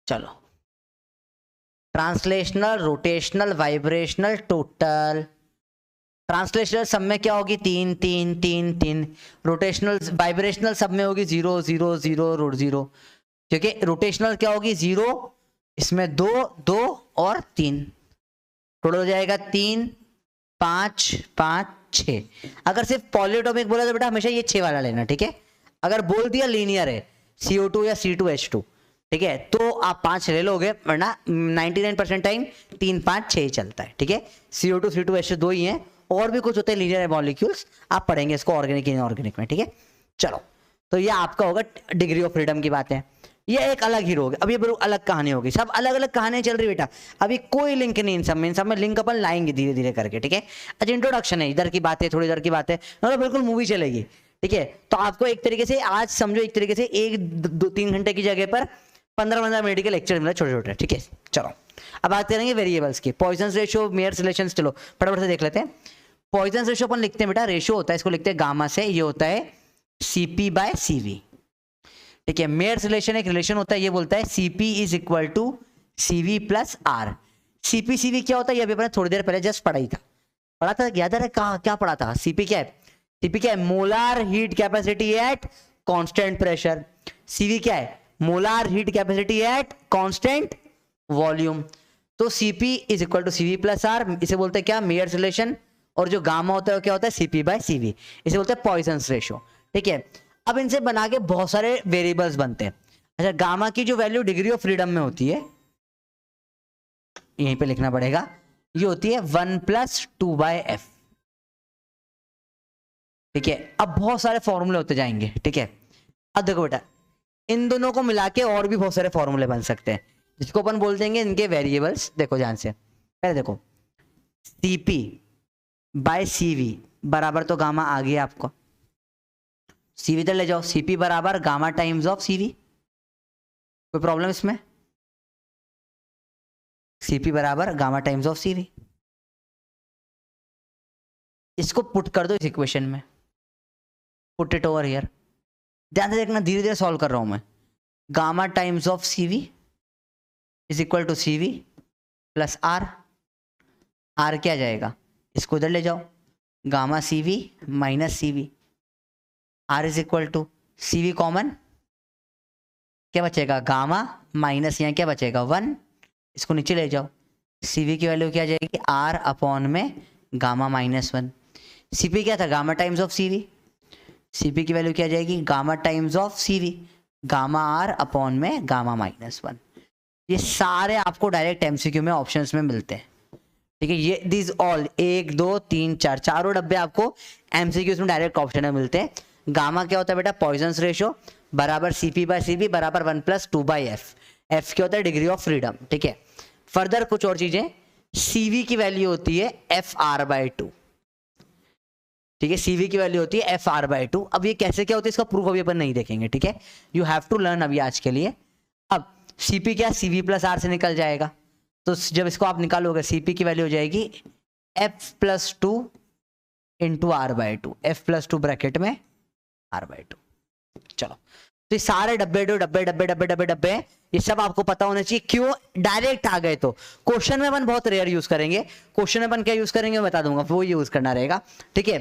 [SPEAKER 1] चलो translational, rotational, vibrational, total. Translational सब में क्या होगी, 3 3 3 3। रोटेशनल वाइब्रेशनल सब में होगी 0 0 0 0, क्योंकि रोटेशनल क्या होगी 0, इसमें 2 2 और 3, टोटल हो जाएगा 3 5 5 6। अगर सिर्फ पॉलीएटॉमिक बोला तो बेटा हमेशा ये 6 वाला लेना, ठीक है। अगर बोल दिया लीनियर है CO2 या C2H2, ठीक है, तो आप 5 ले लोगे, वरना 99% टाइम 3 5 6 चलता है, ठीक है। CO2 C2H2 दो ही हैं, और भी कुछ होते हैं लीनियर मॉलिक्यूल्स, आप पढ़ेंगे इसको ऑर्गेनिक इनऑर्गेनिक में, ठीक है। चलो, तो ये आपका होगा डिग्री ऑफ फ्रीडम की बात है, ये एक अलग हीरो होगा। अब ये बिल्कुल अलग कहानी होगी, सब अलग अलग कहानियां चल रही बेटा, अभी कोई लिंक नहीं इन सब में लिंक अपन लाएंगे धीरे धीरे करके, ठीक है। अच्छा इंट्रोडक्शन है, इधर की बातें थोड़ी, इधर की बातें, मतलब बिल्कुल मूवी चलेगी, ठीक है। तो आपको एक तरीके से आज समझो, एक तरीके से 1-2-3 घंटे की जगह पर 15-15 मिनट के लेक्चर मिला छोटे छोटे, ठीक है। चलो अब बात करेंगे वेरिएबल्स की। पॉइजन रेशियो, मेयर्स रिलेशंस, चलो फटाफट से देख लेते हैं। पॉइजन रेशियो अपन लिखते हैं बेटा, रेशियो होता है, इसको लिखते हैं गामा से, ये होता है CP/CV, ठीक है। मेयर्स रिलेशन एक रिलेशन होता है, ये बोलता है CP is equal to CV plus R। CP/CV क्या होता है, ये अभी अपने थोड़ी देर पहले जस्ट पढ़ा था, याद है क्या पढ़ा था। CP क्या है, CP क्या है, molar heat capacity at constant pressure. CV क्या है, molar heat capacity at constant volume. तो CP is equal to CV plus R, इसे बोलते हैं क्या, मेयर्स रिलेशन। और जो गामा होता है क्या होता है, CP/CV, इसे बोलते हैं पॉइजन्स रेशियो, ठीक है। अब इनसे बना के बहुत सारे वेरिएबल्स बनते हैं। अच्छा, गामा की जो वैल्यू डिग्री ऑफ फ्रीडम में होती है, यहीं पे लिखना पड़ेगा, ये होती है 1 + 2/f, ठीक है। अब बहुत सारे फॉर्मूले होते जाएंगे, ठीक है। अब देखो बेटा, इन दोनों को मिला के और भी बहुत सारे फॉर्मूले बन सकते हैं, जिसको अपन बोल देंगे इनके वेरिएबल्स। देखो ध्यान से, पहले देखो CP/CV बराबर, तो गामा आ गया आपको, CV इधर ले जाओ, CP बराबर गामा टाइम्स ऑफ CV। कोई प्रॉब्लम इसमें, CP बराबर गामा टाइम्स ऑफ CV। इसको पुट कर दो इस इक्वेशन में, पुट इट ओवर हियर। ध्यान से देखना, धीरे धीरे सॉल्व कर रहा हूं मैं। Gamma times of CV is equal to CV plus R। R क्या जाएगा, इसको इधर ले जाओ, gamma CV minus CV। R is equal to CV common, क्या बचेगा, गामा माइनस, यहाँ क्या बचेगा 1, इसको नीचे ले जाओ। CV की वैल्यू क्या जाएगी, R अपॉन में गामा -1। CP क्या था, gamma times of CV, CP की वैल्यू क्या जाएगी, gamma times of CV, gamma R upon में गामा -1। ये सारे आपको डायरेक्ट MCQ में ऑप्शंस में मिलते हैं, ठीक है। ये दिस ऑल 1 2 3 4 चारों डब्बे आपको MCQs में डायरेक्ट ऑप्शन में मिलते हैं। गामा क्या होता है बेटा, पॉइजन्स रेशियो बराबर CP/CV बराबर 1 + 2/f। F क्या होता है, डिग्री ऑफ फ्रीडम, ठीक है। फर्दर कुछ और चीजें, CV की वैल्यू होती है FR/2, ठीक है। CV की वैल्यू होती है FR/2। अब ये कैसे क्या होती है, इसका प्रूफ अभी अपन नहीं देखेंगे, ठीक है। यू हैव टू लर्न अभी आज के लिए। अब CP क्या, CV प्लस R से निकल जाएगा, तो जब इसको आप निकालोगे, CP की वैल्यू हो जाएगी F+2 into R/2, F+2 bracket में R/2। चलो, तो ये सारे डब्बे डब्बे डब्बे डब्बे डब्बे डब्बे, ये सब आपको पता होना चाहिए। क्यों, डायरेक्ट आ गए तो क्वेश्चन में अपन बहुत रेयर यूज करेंगे, क्वेश्चन में अपन क्या यूज करेंगे मैं बता दूंगा, वो यूज करना रहेगा, ठीक है।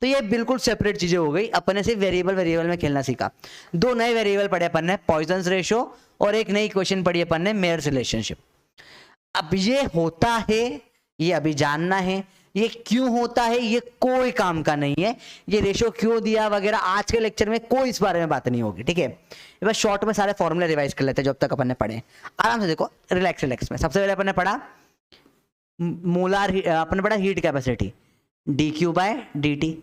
[SPEAKER 1] तो ये बिल्कुल सेपरेट चीजें हो गई, अपन ने सिर्फ वेरिएबल में खेलना सीखा। 2 नए वेरिएबल पढ़े अपन ने, पॉइजन्स रेशियो, और एक नई इक्वेशन पढ़ी अपन ने, मेयर्स रिलेशनशिप। अब ये होता है, ये अभी जानना है, ये क्यों होता है, ये कोई काम का नहीं है। ये रेशियो क्यों दिया वगैरह आज के लेक्चर में कोई इस बारे में बात नहीं होगी, ठीक है। ये बस शॉर्ट में सारे फॉर्मूले रिवाइज कर लेते हैं जो अब तक अपन ने पढ़े। आराम से देखो, रिलैक्स रिलैक्स में। सबसे पहले अपन ने पढ़ा मोलार, अपन ने पढ़ा हीट कैपेसिटी dQ/dt,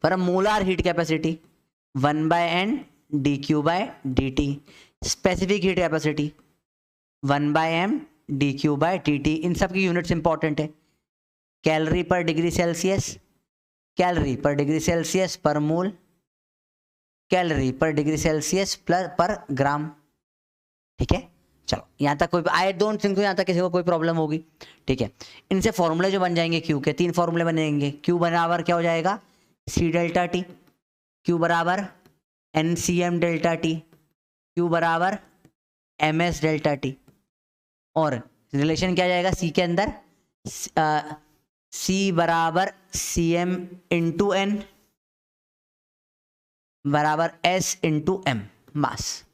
[SPEAKER 1] पर molar heat capacity 1/n dQ/dt। Specific heat capacity 1/m dQ/dt। इन सब की यूनिट्स इंपॉर्टेंट है, कैलोरी पर डिग्री सेल्सियस, कैलोरी पर डिग्री सेल्सियस पर मोल, कैलोरी पर डिग्री सेल्सियस प्लस पर ग्राम। ठीक है, चलो यहाँ तक कोई, आई डोंट थिंक यहाँ तक किसी को कोई प्रॉब्लम होगी। ठीक है, इनसे फॉर्मूले जो बन जाएंगे क्यू के, 3 फॉर्मूले बनेंगे। क्यू बराबर क्या हो जाएगा, सी डेल्टा टी, क्यू बराबर N C M delta T, Q बराबर एम एस डेल्टा टी, और रिलेशन क्या जाएगा सी के अंदर, सी बराबर सी एम इंटू एन बराबर S into M mass.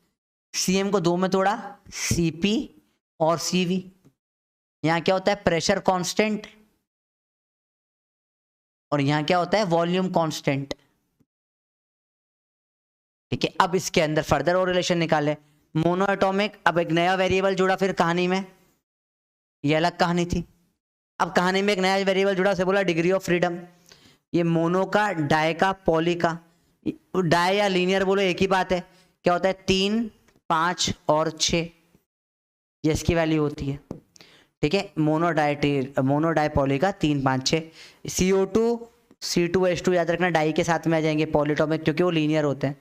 [SPEAKER 1] CM को 2 में तोड़ा, सीपी और सीवी। यहां क्या होता है, प्रेशर कांस्टेंट, और यहां क्या होता है, वॉल्यूम कांस्टेंट। ठीक है, अब इसके अंदर फर्दर और रिलेशन निकाले। मोनो एटॉमिक, अब एक नया वेरिएबल जुड़ा फिर कहानी में, ये अलग कहानी थी। अब कहानी में एक नया वेरिएबल जुड़ा, उसे बोला डिग्री ऑफ फ्रीडम। ये मोनो का, डाई का, पॉली का, डाई या लीनियर बोलो एक ही बात है। क्या होता है, 3, 5 और 6, ये इसकी वैल्यू होती है। ठीक है, मोनो डाई पॉली का 3, 5, 6। CO2 C2H2 याद रखना डाई के साथ में आ जाएंगे पॉलीटॉमिक, क्योंकि वो लीनियर होते हैं।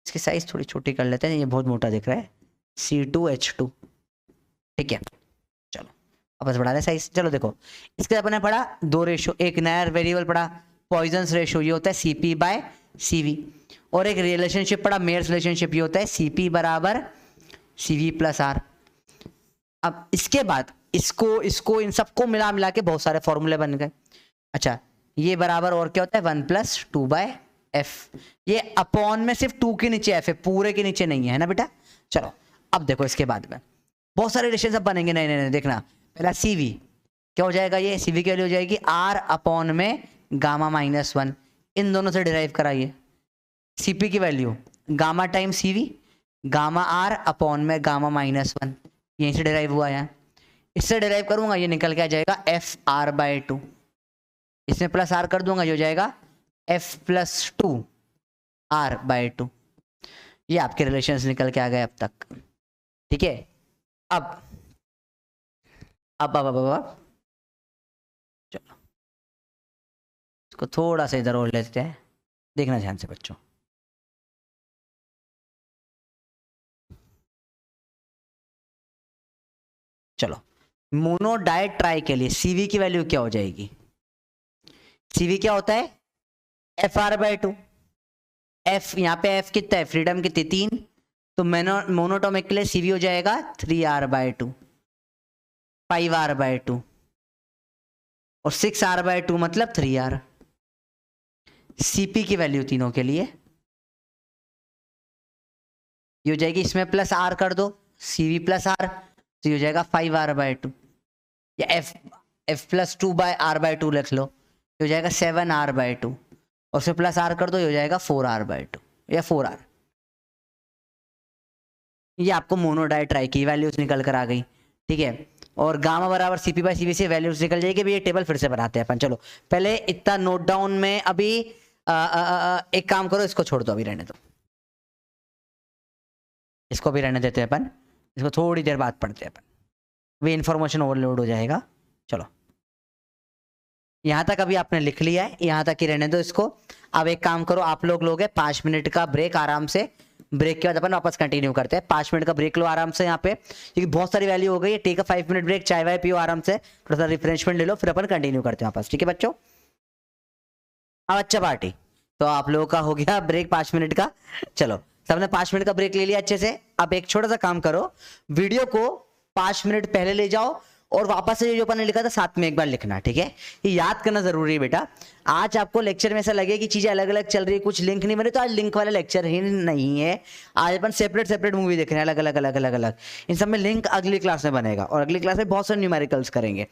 [SPEAKER 1] इसकी साइज थोड़ी छोटी कर लेते हैं, ये बहुत मोटा दिख रहा है, C2H2। ठीक है, चलो अब बस बढ़ा रहे साइज। चलो देखो, इसके अपने पढ़ा 2 रेशो, एक नया वेरिएबल पढ़ा पॉइजन्स रेशो, ये होता है CP/CV, और एक रिलेशनशिप पढ़ा मेयर्स रिलेशनशिप, ये होता है CP बराबर CV+R। अब इसके बाद इसको इन सबको मिला के बहुत सारे फॉर्मूले बन गए। अच्छा, ये बराबर और क्या होता है, 1+2/F। ये अपॉन में सिर्फ 2 के नीचे F है, पूरे के नीचे नहीं है ना बेटा। चलो अब देखो, इसके बाद में बहुत सारे रिलेशन सब बनेंगे। नहीं देखना, पहला CV क्या हो जाएगा, ये CV की वैल्यू हो जाएगी R अपॉन में गामा-1। इन दोनों से डिराइव कराइए। CP की value gamma time CV, gamma R upon में गामा-1, यहीं से डिराइव हुआ है। इससे डिराइव करूंगा, ये निकल के आ जाएगा FR/2। इसमें प्लस R कर दूंगा, ये हो जाएगा F+2R/2। ये आपके रिलेशंस निकल के आ गए अब तक। ठीक है, अब चलो इसको थोड़ा सा इधर और लेते हैं, देखना ध्यान से बच्चों। चलो, मोनो डाई ट्राई के लिए CV की वैल्यू क्या हो जाएगी, CV क्या होता है, FR/2। F यहाँ पे F कितना है, फ्रीडम कितनी, 3, तो मोनोटॉमिक के लिए CV हो जाएगा 3R/2, 5R/2 और 6R/2 मतलब 3R। CP की वैल्यू तीनों के लिए ये हो जाएगी, इसमें प्लस R कर दो, CV+R, तो ये हो जाएगा 5R/2, या F+2/R/2 लिख लो, ये हो जाएगा 7R/2, और उसमें प्लस R कर दो, ये हो जाएगा 4R/2 या 4R। ये आपको मोनो डाई ट्राई की वैल्यूज निकल कर आ गई। ठीक है, और गामा बराबर CP/CV से वैल्यूज निकल जाएगी। ये टेबल फिर से बनाते हैं अपन। चलो पहले इतना नोट डाउन में, अभी एक काम करो, इसको छोड़ दो, अभी रहने दो, इसको भी रहने देते हैं अपन, इसको थोड़ी देर बाद पढ़ते हैं अपन, वे इन्फॉर्मेशन ओवरलोड हो जाएगा। चलो यहाँ तक अभी आपने लिख लिया है, यहाँ तक ही रहने दो इसको। अब एक काम करो, आप लोग लोगे 5 मिनट का ब्रेक आराम से, ब्रेक के बाद अपन वापस कंटिन्यू करते हैं। 5 मिनट का ब्रेक लो आराम से यहाँ पे, क्योंकि बहुत सारी वैल्यू हो गई है। टेक अ 5 मिनट ब्रेक, चाय वाय पियो आराम से, थोड़ा सा रिफ्रेशमेंट ले लो, फिर अपन कंटिन्यू करते हैं वापस। ठीक है बच्चों, अब अच्छा पार्टी, तो आप लोगों का हो गया ब्रेक 5 मिनट का। चलो सबने 5 मिनट का ब्रेक ले लिया अच्छे से। अब एक छोटा सा काम करो, वीडियो को 5 मिनट पहले ले जाओ, और वापस से जो अपन ने लिखा था साथ में एक बार लिखना। ठीक है, ये याद करना जरूरी है बेटा। आज आपको लेक्चर में ऐसा लगे कि चीजें अलग अलग चल रही है, कुछ लिंक नहीं बने, तो आज लिंक वाला लेक्चर ही नहीं है। आज अपन सेपरेट मूवी देख रहे हैं, अलग अलग। इन सब में लिंक अगली क्लास में बनेगा, और अगली क्लास में बहुत सारे न्यूमेरिकल्स करेंगे।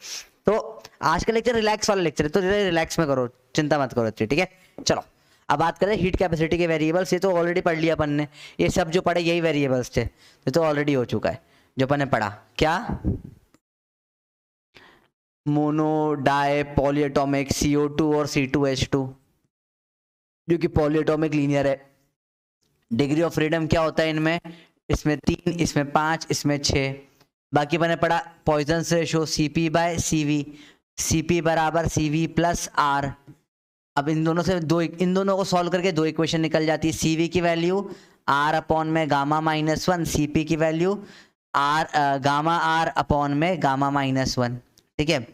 [SPEAKER 1] तो आज का लेक्चर रिलैक्स वाला लेक्चर है, तो रिलैक्स में करो, चिंता मत करो। ठीक है, चलो अब बात करें हीट कैपेसिटी के वेरिएबल्स। ये तो ऑलरेडी पढ़ लिया अपन ने, ये सब जो पढ़े यही वेरिएबल्स थे, ये तो ऑलरेडी हो चुका है जो अपन ने पढ़ा। क्या, मोनो डाई पॉलीएटॉमिक CO2 और C2H2, जो कि पॉलीएटॉमिक लीनियर है। डिग्री ऑफ फ्रीडम क्या होता है इनमें, इसमें 3, इसमें 5, इसमें 6। बाकी मैंने पढ़ा पॉइजन्स रेशो CP/CV, CP बराबर CV प्लस R। अब इन दोनों से इन दोनों को सॉल्व करके दो इक्वेशन निकल जाती है। CV की वैल्यू R अपॉन में गामा-1, CP की वैल्यू गामा R अपॉन में गामा-1। ठीक है,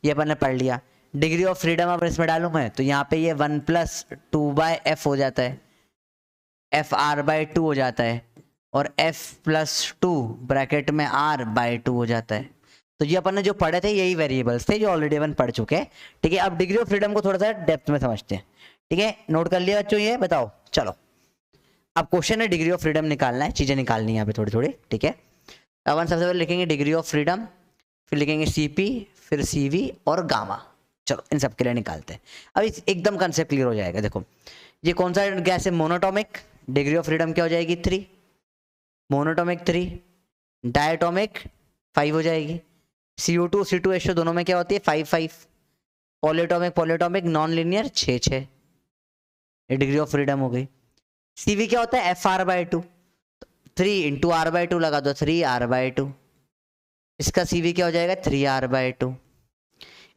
[SPEAKER 1] ये अपन ने पढ़ लिया। डिग्री ऑफ फ्रीडम अब इसमें डालूं मैं तो यहाँ पे ये 1 + 2/f हो जाता है, FR/2 हो जाता है, और F + 2 ब्रैकेट में R/2 हो जाता है। तो ये अपन ने जो पढ़े थे यही वेरिएबल्स थे जो ऑलरेडी अपन पढ़ चुके हैं। ठीक है, अब डिग्री ऑफ फ्रीडम को थोड़ा सा डेप्थ में समझते हैं। ठीक है, नोट कर लिया बच्चों, ये बताओ। चलो अब क्वेश्चन है, डिग्री ऑफ फ्रीडम निकालना है, चीजें निकालनी है यहाँ पे थोड़ी थोड़ी। ठीक है, अपन सबसे पहले लिखेंगे डिग्री ऑफ फ्रीडम, फिर लिखेंगे CP, फिर CV और गामा। चलो इन सब के लिए निकालते हैं। अब एकदम कंसेप्ट क्लियर हो जाएगा। देखो ये कौन सा गैस है, मोनोटॉमिक, डिग्री ऑफ फ्रीडम क्या हो जाएगी 3, मोनोटॉमिक 3, डायटोमिक 5 हो जाएगी, CO2 C2H2 दोनों में क्या होती है 5-5, पॉलीटॉमिक नॉन लीनियर 6-6, ये डिग्री ऑफ फ्रीडम हो गई। CV क्या होता है FR/2, 3 × R/2 लगा दो, 3R/2, इसका CV क्या हो जाएगा 3R/2,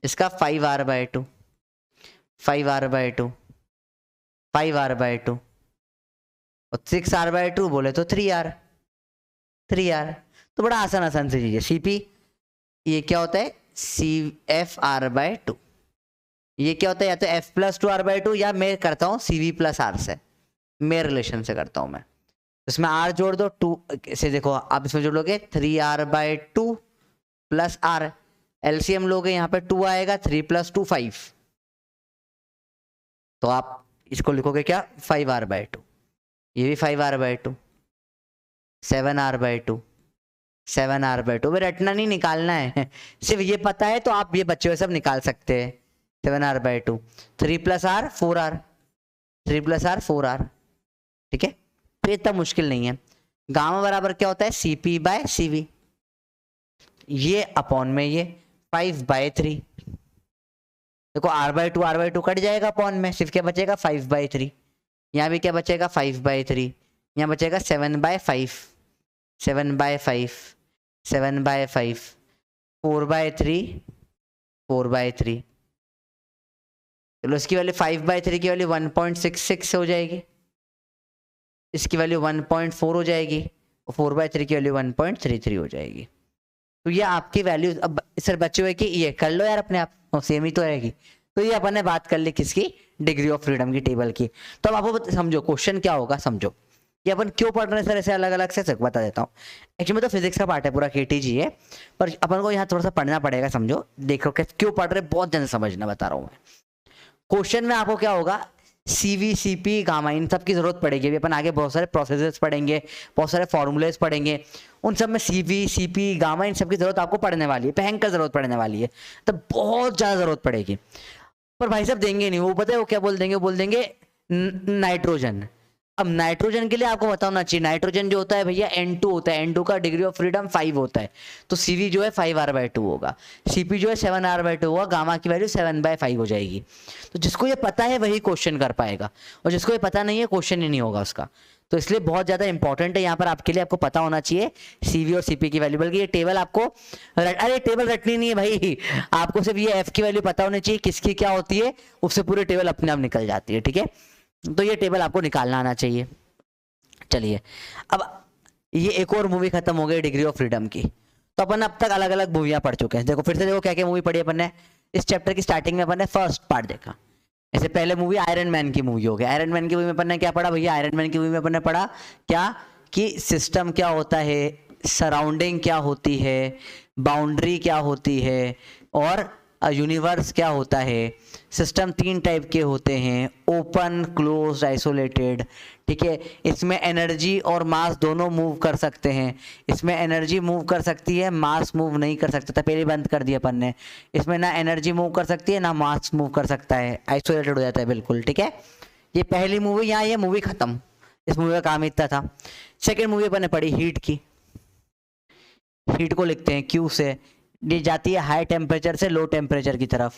[SPEAKER 1] इसका 5R/2, 5R/2, 5R/2 और 6R/2 बोले तो 3R। तो बड़ा आसान आसान सी चीज है। CP ये क्या होता है FR/2, ये क्या होता है या तो F + 2R/2 या मैं करता हूँ CV + R से, मैं रिलेशन से करता हूँ मैं। इसमें R जोड़ दो 2 से, देखो आप इसमें जोड़ोगे 3R/2 + R, LCM लोगे यहाँ पे 2 आएगा, 3 + 2 5, तो आप इसको लिखोगे क्या 5R/2, ये भी 5R/2, 7R/2, 7R/2। रटना नहीं, निकालना है सिर्फ ये पता है तो आप ये बच्चे हुए सब निकाल सकते हैं। 7R/2, 3 + R 4R, 3 + R 4R। ठीक है, तो इतना मुश्किल नहीं है। गामा बराबर क्या होता है CP/CV, ये अपॉन में ये 5/3। देखो R/2 कट जाएगा अपॉन में, सिर्फ क्या बचेगा 5/3, यहाँ भी क्या बचेगा 5/3, यहाँ बचेगा 7/5, 7/5, 7/5, 4/3, 4/3। चलो इसकी वैल्यू 5/3 की वैल्यू 1.66 हो जाएगी, इसकी वैल्यू 1.4 हो जाएगी, और 4/3 की वैल्यू 1.33 हो जाएगी। तो ये आपकी वैल्यू। अब सर बच्चे हुए कि ये कर लो यार अपने आप, सेम ही तो रहेगी। तो ये अपन ने बात कर ली किसकी, डिग्री ऑफ फ्रीडम की टेबल की। तो अब आपको समझो क्वेश्चन क्या होगा, समझो ये अपन क्यों पढ़ रहे हैं सर ऐसे अलग अलग से, बता देता हूँ। एक्चुअली में तो फिजिक्स का पार्ट है पूरा, KTG है, पर अपन को यहाँ थोड़ा सा पढ़ना पड़ेगा। समझो, देखो कि क्यों पढ़ रहे, बहुत जन समझना बता रहा हूँ मैं। क्वेश्चन में आपको क्या होगा, CV, CP, गामा इन सब की जरूरत पड़ेगी। अभी अपन आगे बहुत सारे प्रोसेसेस पढ़ेंगे, बहुत सारे फॉर्मूलेस पढ़ेंगे, उन सब में CV, CP, गामा इन सब की जरूरत आपको पड़ने वाली है, भयंकर जरूरत पड़ने वाली है, तो बहुत ज्यादा जरूरत पड़ेगी। पर भाई साहब देंगे नहीं, वो पता है वो क्या बोल देंगे, बोल देंगे नाइट्रोजन। अब नाइट्रोजन के लिए आपको पता होना चाहिए, नाइट्रोजन जो होता है भैया N2 होता है, N2 का डिग्री ऑफ फ्रीडम 5 होता है, तो CV जो है 5R/2 होगा, CP जो है 7R/2 होगा, गामा की वैल्यू 7/5 हो जाएगी। तो जिसको ये पता है वही क्वेश्चन कर पाएगा, और जिसको ये पता नहीं है क्वेश्चन ही नहीं होगा उसका। तो इसलिए बहुत ज्यादा इंपॉर्टेंट है यहाँ पर आपके लिए, आपको पता होना चाहिए CV और CP की वैल्यू। बल्कि ये टेबल आपको अरे टेबल रटनी नहीं है भाई, आपको सिर्फ ये F की वैल्यू पता होनी चाहिए किसकी क्या होती है, उससे पूरी टेबल अपने आप निकल जाती है। ठीक है, तो ये टेबल आपको निकालना आना चाहिए। चलिए अब ये एक और मूवी खत्म हो गई डिग्री ऑफ फ्रीडम की। तो अपन अब तक अलग अलग मूवियां पढ़ चुके हैं। देखो फिर से देखो क्या क्या मूवी पढ़ी अपन ने। इस चैप्टर की स्टार्टिंग में अपन ने फर्स्ट पार्ट देखा, ऐसे पहले मूवी आयरन मैन की मूवी हो गई। आयरन मैन की मूवी में अपन ने क्या पढ़ा भैया, आयरन मैन की मूवी में अपन ने पढ़ा क्या कि सिस्टम क्या होता है, सराउंडिंग क्या होती है, बाउंड्री क्या होती है, और यूनिवर्स क्या होता है। सिस्टम 3 टाइप के होते हैं, ओपन, क्लोज, आइसोलेटेड। ठीक है, इसमें एनर्जी और मास दोनों मूव कर सकते हैं। इसमें एनर्जी मूव कर सकती है, मास मूव नहीं कर सकता था, पहले बंद कर दिया अपन ने। इसमें ना एनर्जी मूव कर सकती है ना मास मूव कर सकता है, आइसोलेटेड हो जाता है बिल्कुल। ठीक है, ये पहली मूवी, यहाँ ये मूवी खत्म, इस मूवी का काम इतना था। सेकेंड मूवी अपन ने पढ़ी हीट की। हीट को लिखते हैं Q से, ये जाती है हाई टेम्परेचर से लो टेम्परेचर की तरफ,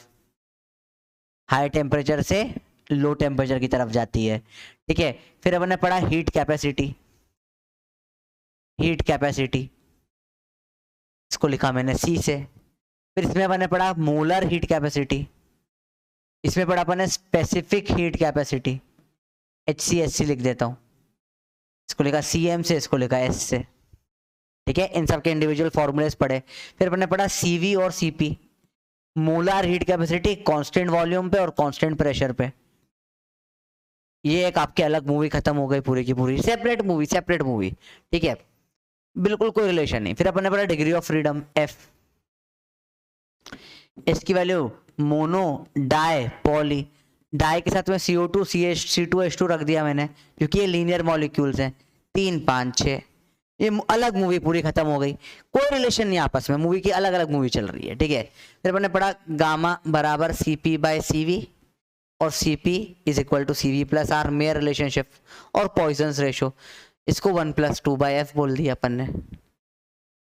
[SPEAKER 1] हाई टेम्परेचर से लो टेम्परेचर की तरफ जाती है। ठीक है, फिर अपन ने पढ़ा हीट कैपेसिटी। हीट कैपेसिटी इसको लिखा मैंने C से। फिर इसमें मैंने पढ़ा मोलर हीट कैपेसिटी, इसमें पढ़ा अपन ने स्पेसिफिक हीट कैपेसिटी, HCSC लिख देता हूँ। इसको लिखा CM से, इसको लिखा S से, ठीक है। इन सब के इंडिविजुअल फॉर्मूलेस पढ़े। फिर अपने पढ़ा CV और CP, molar heat capacity constant volume पे और कांस्टेंट प्रेशर पे। ये एक आपके अलग मूवी खत्म हो गई पूरी की पूरी, सेपरेट मूवी, ठीक है, बिल्कुल कोई रिलेशन नहीं। फिर अपन ने पढ़ा डिग्री ऑफ फ्रीडम F, इसकी value mono, di, poly. Di के साथ में CO2 C2H2 रख दिया मैंने, क्योंकि ये लीनियर मॉलिक्यूल्स हैं। 3 5 6, ये अलग मूवी पूरी खत्म हो गई, कोई रिलेशन नहीं आपस में, मूवी की अलग अलग मूवी चल रही है, ठीक है। फिर मैंने पढ़ा गामा बराबर CP/CV और CP is equal to CV plus R, Mayer relationship और पॉइजन्स रेशो। इसको 1+2/F बोल दिया अपन ने,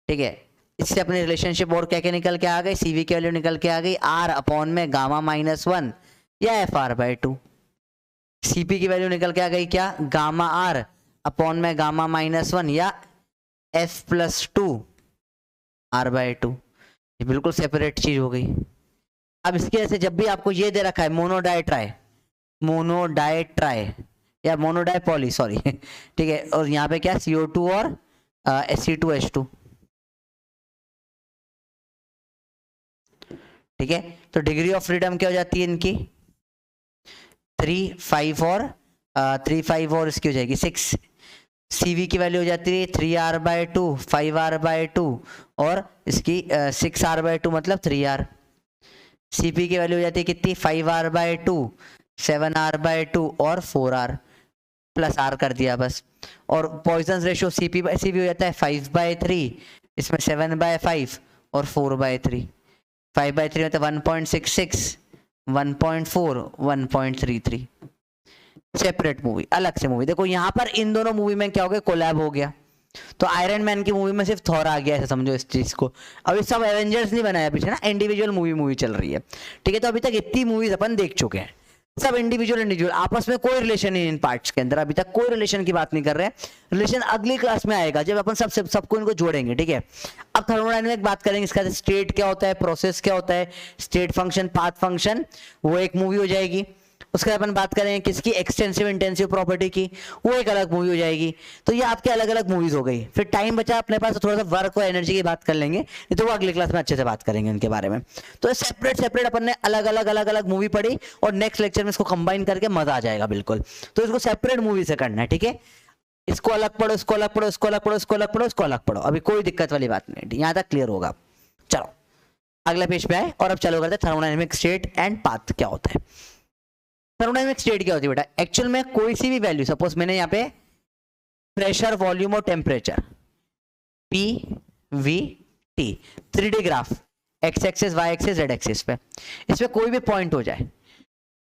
[SPEAKER 1] ठीक है। इससे अपनी रिलेशनशिप और क्या क्या निकल के आ गई, CV की वैल्यू निकल के आ गई R अपॉन में गामा-1 या FR/2। CP की वैल्यू निकल के आ गई क्या, गामा R अपॉन में गामा-1 या F+2 R/2। ये बिल्कुल सेपरेट चीज हो गई। अब इसके ऐसे जब भी आपको ये दे रखा है मोनोडाइट्राई या मोनोडाइपॉली, सॉरी, ठीक है, और यहाँ पे क्या CO2 और Sc2H2, ठीक है। तो डिग्री ऑफ फ्रीडम क्या हो जाती है इनकी 3 5 और इसकी हो जाएगी 6। CV की वैल्यू हो जाती है 3R/2 5R/2 और इसकी 6R/2 मतलब 3R। CP की वैल्यू हो जाती है कितनी 5R/2 7R/2 और 4R प्लस R कर दिया बस। और पॉइजन रेशियो CP/CV हो जाता है 5/3, इसमें 7/5 और 4/3। 5/3 मतलब 1.66 1.4 1.33। सेपरेट मूवी, अलग से मूवी। देखो यहाँ पर इन दोनों मूवी में क्या हो गया, कोलैब हो गया। तो आयरन मैन की मूवी में सिर्फ थॉर आ गया, ऐसा समझो इस चीज को। अभी सब एवेंजर्स नहीं बनाया पीछे ना, इंडिविजुअल मूवी चल रही है, ठीक है। तो अभी तक इतनी मूवीज अपन देख चुके हैं, सब इंडिविजुअल आपस में कोई रिलेशन नहीं, इन पार्ट्स के अंदर अभी तक कोई रिलेशन की बात नहीं कर रहे हैं। रिलेशन अगली क्लास में आएगा जब अपन सबको इनको जोड़ेंगे, ठीक है। अब थर्मोडायनेमिक बात करेंगे, इसका स्टेट क्या होता है, प्रोसेस क्या होता है, स्टेट फंक्शन, पाथ फंक्शन, वो एक मूवी हो जाएगी। उसके बाद अपन बात करेंगे किसकी, एक्सटेंसिव इंटेंसिव प्रॉपर्टी की, वो एक अलग मूवी हो जाएगी। तो ये आपके अलग अलग मूवीज हो गई। फिर टाइम बचा अपने पास, तो थोड़ा सा वर्क और एनर्जी की बात कर लेंगे, नहीं तो वो अगली क्लास में अच्छे से बात करेंगे उनके बारे में। तो सेपरेट अपन ने अलग अलग मूवी पढ़ी और नेक्स्ट लेक्चर में इसको कंबाइन करके मजा आ जाएगा बिल्कुल। तो इसको सेपरेट मूवी से करना है, ठीक है। इसको अलग पढ़ो, इसको अलग पढ़ो, इसको अलग पढ़ो, इसको अलग पढ़ो, इसको अलग पढ़ो, अभी कोई दिक्कत वाली बात नहीं, यहाँ तक क्लियर होगा। चलो अगले पेज पे आए और अब चालू करते हैं थर्मोडायनेमिक स्टेट एंड पाथ क्या होता है। थर्मोडायनेमिक स्टेट क्या होती है बेटा, एक्चुअल में कोई सी भी वैल्यू, सपोज मैंने यहाँ पे प्रेशर, वॉल्यूम और temperature PVT 3D graph, X axis, Y axis, Z axis पे, इसमें कोई भी पॉइंट हो जाए,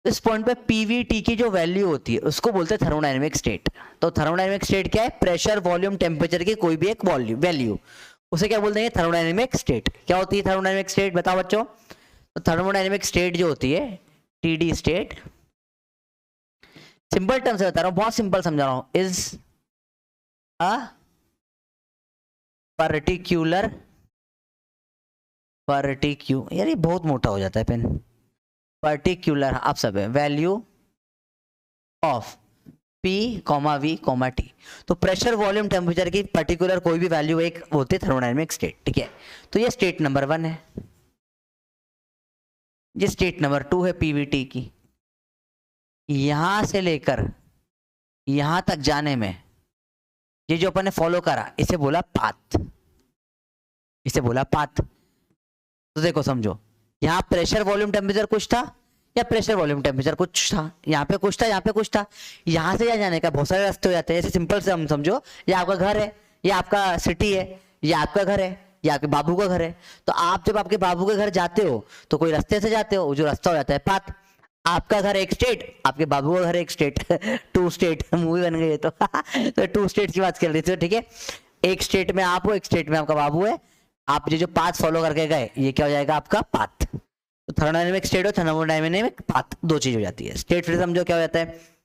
[SPEAKER 1] इस पॉइंट पे PVT की जो वैल्यू होती है उसको बोलते हैं थर्मोडायनेमिक स्टेट। तो थर्मोडायनेमिक स्टेट क्या है, प्रेशर, वॉल्यूम, टेम्परेचर की कोई भी एक वैल्यू, उसे क्या बोलते हैं, थर्मोडायनेमिक स्टेट। क्या होती है थर्मोडायनेमिक स्टेट, बताओ बच्चों। तो थर्मोडायनेमिक स्टेट जो होती है TD स्टेट, सिंपल टर्म से बता रहा हूं, बहुत सिंपल समझा रहा हूं, इज अ पर्टिक्यूलर यार ये बहुत मोटा हो जाता है पेन, पर्टिक्यूलर आप सब है, value of P, V, T। तो प्रेशर, वॉल्यूम, टेम्परेचर की पर्टिकुलर कोई भी वैल्यू एक होती है थर्मोडायनेमिक स्टेट, ठीक है। तो ये स्टेट नंबर 1 है, ये स्टेट नंबर 2 है PVT की। यहां से लेकर यहां तक जाने में ये जो अपन ने फॉलो करा, इसे बोला पाथ, इसे बोला पाथ। तो देखो समझो, यहां प्रेशर, वॉल्यूम, टेम्परेचर कुछ था, या प्रेशर, वॉल्यूम, टेम्परेचर कुछ था, यहाँ पे कुछ था, यहाँ पे कुछ था। यहां से यहाँ जाने का बहुत सारे रास्ते हो जाते हैं। जैसे सिंपल से हम समझो, ये आपका घर है, ये आपका सिटी है, ये आपका घर है, ये आपके बाबू का घर है। तो आप जब आपके बाबू के घर जाते हो तो कोई रास्ते से जाते हो, जो रास्ता हो जाता है पाथ। आपका घर एक स्टेट, आपके बाबू का घर एक स्टेट, 2 स्टेट मूवी बन गई है। तो 2 स्टेट की बात कर रही थी, ठीक है। एक स्टेट में आप हो, एक स्टेट में आपका बाबू है। आप जो पाथ फॉलो करके गए, ये क्या हो जाएगा आपका पाथ। तो थर्मोडायनेमिक स्टेट और थर्मोडायनेमिक पाथ 2 चीज हो जाती है। स्टेट फिर समझो क्या हो जाता है,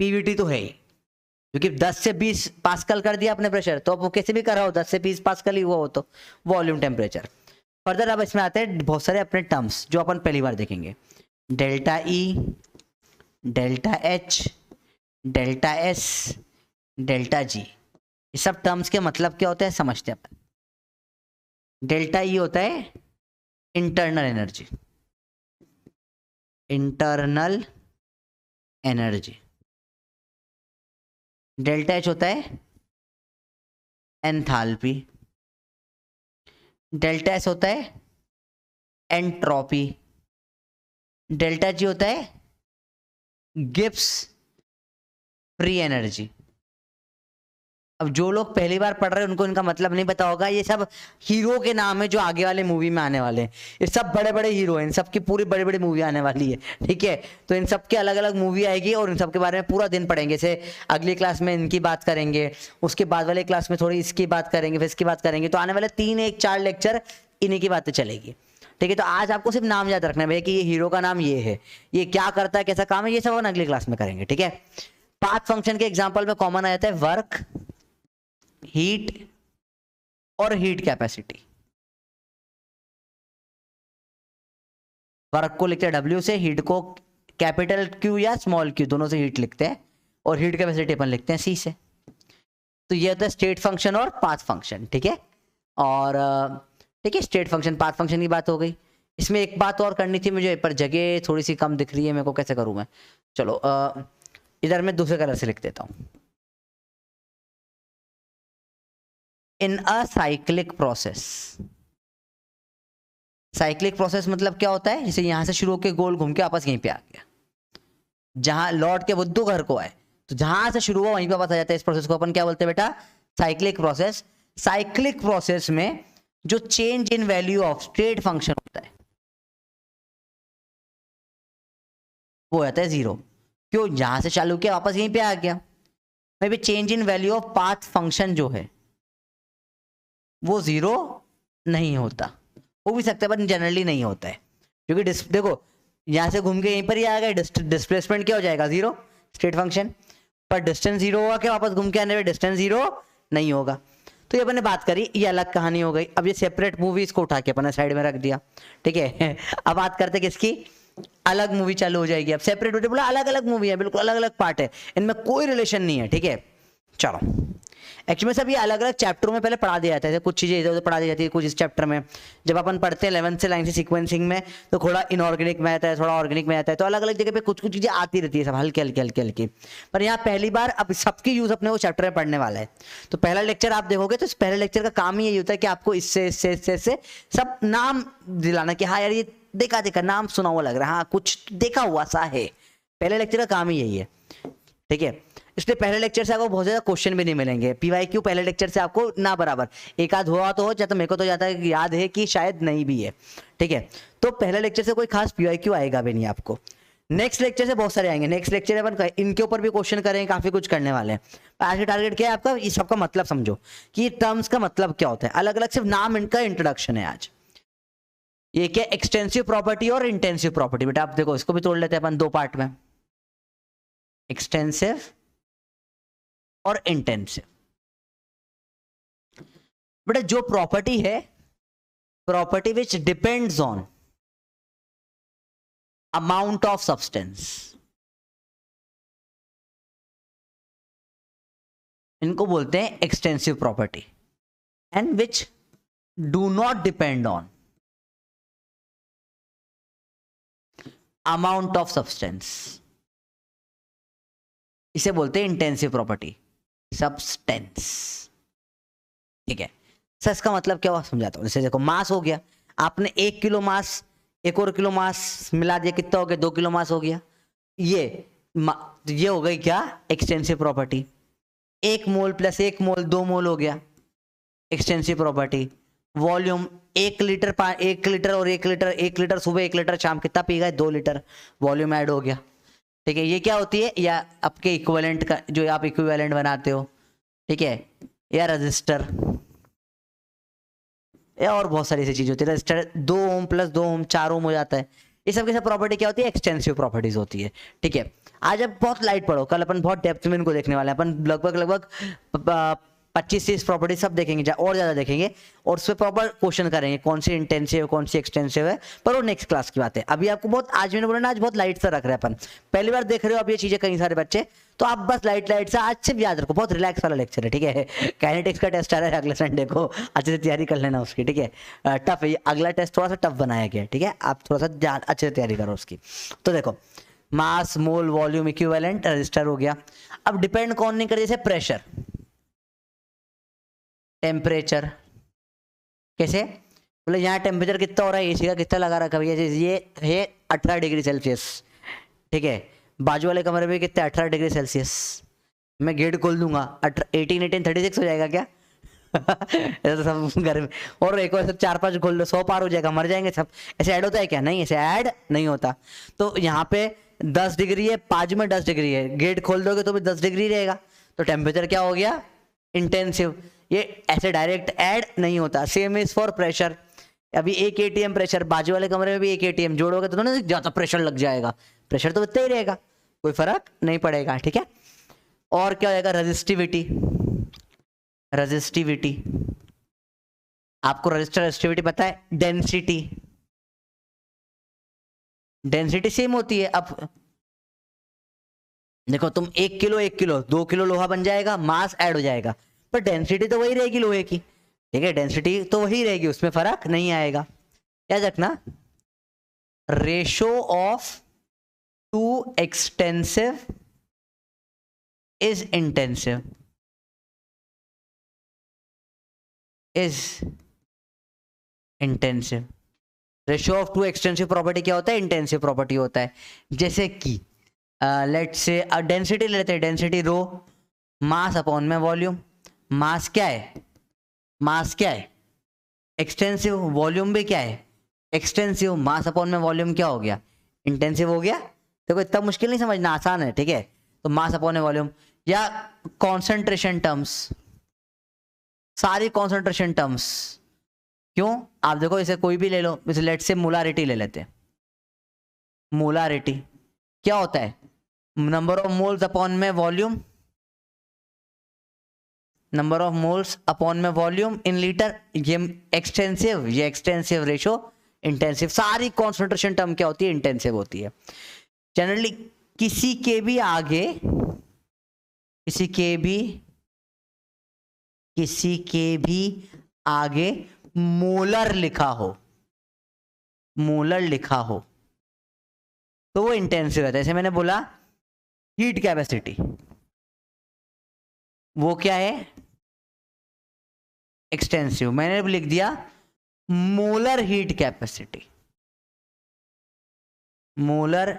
[SPEAKER 1] पीवीटी तो है ही, क्योंकि 10 से 20 पास्कल कर दिया आपने प्रेशर, तो अब वो कैसे भी कर रहा हो 10 से 20 पास्कल ही हुआ हो तो वॉल्यूम टेम्परेचर। फर्दर अब इसमें आते हैं बहुत सारे अपने टर्म्स जो अपन पहली बार देखेंगे, delta E, delta H, delta S, delta G. ये सब टर्म्स के मतलब क्या होते हैं समझते हैं अपन। डेल्टा ई होता है internal energy, internal energy. Delta H होता है एंथैल्पी, डेल्टा एस होता है एंट्रोपी, डेल्टा जी होता है गिब्स फ्री एनर्जी। अब जो लोग पहली बार पढ़ रहे हैं उनको इनका मतलब नहीं पता होगा, ये सब हीरो के नाम है जो आगे वाले मूवी में आने वाले हैं। ये सब बड़े बड़े हीरो हैं, इन सब की पूरी बड़ी बड़ी मूवी आने वाली है, ठीक है। तो इन सब के अलग अलग मूवी आएगी और इन सब के बारे में पूरा दिन पढ़ेंगे। जैसे अगली क्लास में इनकी बात करेंगे, उसके बाद वाले क्लास में थोड़ी इसकी बात करेंगे, फिर इसकी बात करेंगे। तो आने वाले 3-4 लेक्चर इन्हीं की बातें चलेगी, ठीक है। तो आज आपको सिर्फ नाम याद रखना है भैया कि ये हीरो का नाम ये है, ये क्या करता है, कैसा काम है, ये सब हम अगली क्लास में करेंगे, ठीक है। पाथ फंक्शन के एग्जाम्पल में कॉमन आ जाता है वर्क, हीट और हीट कैपेसिटी। वर्क को लिखते हैं W से, हीट को कैपिटल Q या स्मॉल q दोनों से हीट लिखते हैं, और हीट कैपेसिटी अपन लिखते हैं C से। तो ये होता है स्टेट फंक्शन और पाथ फंक्शन, ठीक है। और ठीक है, स्टेट फंक्शन पाथ फंक्शन की बात हो गई। इसमें एक बात और करनी थी मुझे, पर जगह थोड़ी सी कम दिख रही है मेरे को, कैसे करूं मैं। चलो इधर मैं दूसरे कलर से लिख देता हूं। In a cyclic process, cyclic process मतलब क्या होता है, जैसे यहां से शुरू होकर गोल घूम के वापस यहीं पे आ गया, जहां लौट के बुद्धू घर को आए, तो जहां से शुरू हुआ वहीं पे वापस आ जाता है। इस प्रोसेस को अपन क्या बोलते हैं बेटा, साइक्लिक प्रोसेस। साइक्लिक प्रोसेस में जो change in value of state function होता है वो आता है 0। क्यों, जहां से चालू किया वापस यहीं पे आ गया। भाई change in value of path function जो है वो 0 नहीं होता, हो भी सकता है पर जनरली नहीं होता है, क्योंकि देखो यहां से घूम के यहीं पर ही आ गए, डिस्प्लेसमेंट क्या हो जाएगा 0 स्टेट फंक्शन, पर डिस्टेंस 0 होगा क्या, वापस घूम के आने में डिस्टेंस 0 नहीं होगा। तो ये अपन ने बात करी, ये अलग कहानी हो गई। अब ये सेपरेट मूवी, इसको उठा के अपन ने साइड में रख दिया, ठीक है। अब बात करते किसकी, अलग मूवी चालू हो जाएगी। अब सेपरेट बोला अलग अलग मूवी है, बिल्कुल अलग अलग पार्ट है, इनमें कोई रिलेशन नहीं है, ठीक है। चलो एक्चुअली सब ये अलग अलग चैप्टरों में पहले पढ़ा दिया जाता है, कुछ चीजें इधर उधर पढ़ा दी जाती है, कुछ इस चैप्टर में जब अपन पढ़ते हैं 11th से लाइन से सीक्वेंसिंग में, तो थोड़ा इनऑर्गेनिक में आता है, थोड़ा ऑर्गेनिक में आता है, तो अलग अलग जगह पे कुछ कुछ चीजें आती रहती है, सब हल्के हल्के हल्के हल्के। पर यहाँ पहली बार अब सबकी यूज अपने वो चैप्टर में पढ़ने वाला है। तो पहला लेक्चर आप देखोगे तो इस पहले लेक्चर का काम ही यही होता है कि आपको इससे इससे इससे इससे सब नाम दिलाना कि हाँ यार ये देखा देखा नाम सुना हुआ लग रहा है, हाँ कुछ देखा हुआ सा है। पहले लेक्चर का काम ही यही है, ठीक है। इसलिए पहले लेक्चर से आपको बहुत ज्यादा क्वेश्चन भी नहीं मिलेंगे। PYQ पहले लेक्चर से आपको ना बराबर एक आध हुआ तो हो जाता, मेरे को तो जाता है याद है कि शायद नहीं भी है, ठीक है। तो पहले लेक्चर से कोई खास PYQ आएगा भी नहीं आपको। नेक्स्ट लेक्चर से बहुत सारे आएंगे, नेक्स्ट लेक्चर अपन इनके ऊपर भी क्वेश्चन करेंगे, काफी कुछ करने वाले हैं। आज का टारगेट क्या है आपका, इस सबका मतलब समझो कि टर्म्स का मतलब क्या होता है, अलग अलग सिर्फ नाम इनका इंट्रोडक्शन है आज। ये क्या, एक्सटेंसिव प्रॉपर्टी और इंटेंसिव प्रॉपर्टी। बेटा आप देखो इसको भी तोड़ लेते हैं अपन दो पार्ट में, एक्सटेंसिव और इंटेंसिव। बेटा जो प्रॉपर्टी है, property which depends on amount of substance, इनको बोलते हैं extensive property. And which do not depend on amount of substance, इसे बोलते हैं इंटेंसिव प्रॉपर्टी, सब्सटेंस, ठीक है। सर इसका मतलब क्या हुआ समझाता हूं। जैसे देखो मास हो गया, आपने 1 किलो मास एक और किलो मास मिला दिया, कितना हो गया 2 किलो मास हो गया। ये हो गई क्या, एक्सटेंसिव प्रॉपर्टी। 1 मोल प्लस 1 मोल 2 मोल हो गया, extensive property. Volume 1 litre 1 litre और 1 लीटर, 1 लीटर सुबह 1 लीटर शाम, कितना पी गए 2 लीटर, वॉल्यूम ऐड हो गया, ठीक है। ये क्या होती है, या आपके इक्विवेलेंट का जो आप इक्विवेलेंट बनाते हो, ठीक है, या रजिस्टर, या और बहुत सारी ऐसी चीज होती है। रजिस्टर 2 ओम प्लस 2 ओम 4 ओम हो जाता है, ये सब की सब प्रॉपर्टी क्या होती है, एक्सटेंसिव प्रॉपर्टीज होती है। ठीक है, आज आप बहुत लाइट पढ़ो, कल अपन बहुत डेप्थ में इनको देखने वाले हैं। अपन लगभग 25-30 प्रॉपर्टी सब देखेंगे और ज़्यादा देखेंगे, और उस पर प्रॉपर क्वेश्चन करेंगे कौन सी इंटेंसिव कौन सी एक्सटेंसिव है, पर वो नेक्स्ट क्लास की बात है। अभी आपको बहुत, आज मैंने बोला ना, आज बहुत लाइट सा रख रहे हैं अपन, पहली बार देख रहे हो आप ये चीज़ें कई सारे बच्चे, तो आप बस लाइट से आज सिर्फ याद रखो, बहुत रिलैक्स वाला लेक्चर है। ठीक है, काइनेटिक्स का टेस्ट आ रहा है अगले संडे को, अच्छे से तैयारी कर लेना उसकी। ठीक है, टफ है अगला टेस्ट, थोड़ा सा टफ बनाया गया। ठीक है, आप थोड़ा सा अच्छे से तैयारी करो उसकी। तो देखो, मास, मोल, वॉल्यूम, इक्विवेलेंट, रजिस्टर हो गया। अब डिपेंड कौन नहीं करे, जैसे प्रेशर, टेम्परेचर। कैसे बोले, यहाँ टेम्परेचर कितना हो रहा है, एसी का कितना लगा रखा है, ये है 18 डिग्री सेल्सियस। ठीक है, बाजू वाले कमरे में कितना, 18 डिग्री सेल्सियस। मैं गेट खोल दूंगा, 18 36 हो जाएगा क्या? ऐसा तो सब घर में, और एक बार 4-5 खोल लो, 100 पार हो जाएगा, मर जाएंगे सब। ऐसे ऐड होता है क्या? नहीं, ऐसे ऐड नहीं होता। तो यहाँ पे 10 डिग्री है, बाजू में 10 डिग्री है, गेट खोल दोगे तो भी 10 डिग्री रहेगा, तो टेम्परेचर क्या हो गया, इंटेंसिव। ये ऐसे डायरेक्ट ऐड नहीं होता। Same is for pressure. अभी 1 atm प्रेशर, बाजू वाले कमरे में भी 1 atm, जोड़ोगे तो ना ज्यादा प्रेशर लग जाएगा, प्रेशर तो इतना ही रहेगा, कोई फर्क नहीं पड़ेगा। ठीक है, और क्या हो जाएगा, रजिस्टिविटी। रजिस्टिविटी आपको रजिस्टिविटी पता है, डेंसिटी, डेंसिटी सेम होती है। अब देखो, तुम 1 किलो 2 किलो लोहा बन जाएगा, मास ऐड हो जाएगा, पर डेंसिटी तो वही रहेगी लोहे की। ठीक है, डेंसिटी तो वही रहेगी, उसमें फर्क नहीं आएगा। याद रखना, ratio of two extensive is intensive, is intensive. Ratio of two extensive property क्या होता है, इंटेंसिव प्रॉपर्टी होता है। जैसे कि लेट्स से डेंसिटी ले लेते हैं, डेंसिटी रो, मास अपॉन में वॉल्यूम। मास क्या है, मास क्या है, एक्सटेंसिव। वॉल्यूम भी क्या है, एक्सटेंसिव। मास अपॉन में वॉल्यूम क्या हो गया, इंटेंसिव हो गया। देखो, इतना मुश्किल नहीं समझना, आसान है। ठीक है, तो मास अपॉन में वॉल्यूम, या कॉन्सेंट्रेशन टर्म्स, सारी कॉन्सेंट्रेशन टर्म्स। क्यों, आप देखो, इसे कोई भी ले लो, जैसे लेट से मोलारिटी ले लेते हैं। मोलारिटी क्या होता है, नंबर ऑफ मोल्स अपॉन में volume, number of moles upon में वॉल्यूम इन लीटर। ये एक्सटेंसिव, ये एक्सटेंसिव रेशो, इंटेंसिव। सारी कॉन्सेंट्रेशन टर्म क्या होती है, इंटेंसिव होती है। जनरली किसी के भी आगे, किसी के भी आगे मोलर लिखा हो, मोलर लिखा हो, तो वो इंटेंसिव है। जैसे मैंने बोला हीट कैपेसिटी, वो क्या है, एक्सटेंसिव। मैंने भी लिख दिया molar heat capacity, molar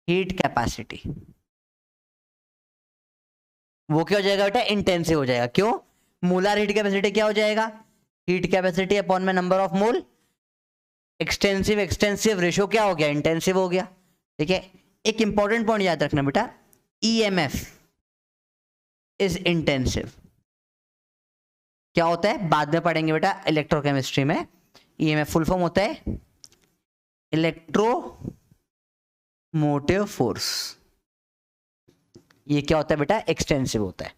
[SPEAKER 1] heat capacity, वो क्या हो जाएगा बेटा, इंटेंसिव हो जाएगा। क्यों, मोलर हीट कैपेसिटी क्या हो जाएगा, हीट कैपेसिटी अपॉन में number of mole. Extensive, extensive ratio क्या हो गया, इंटेंसिव हो गया। ठीक है, एक इंपॉर्टेंट पॉइंट याद रखना बेटा, ईएमएफ इज इंटेंसिव। क्या होता है, बाद में पढ़ेंगे बेटा इलेक्ट्रोकेमिस्ट्री में। ईएमएफ फुल फॉर्म होता है इलेक्ट्रो मोटिव फोर्स। ये क्या होता है बेटा, एक्सटेंसिव होता है,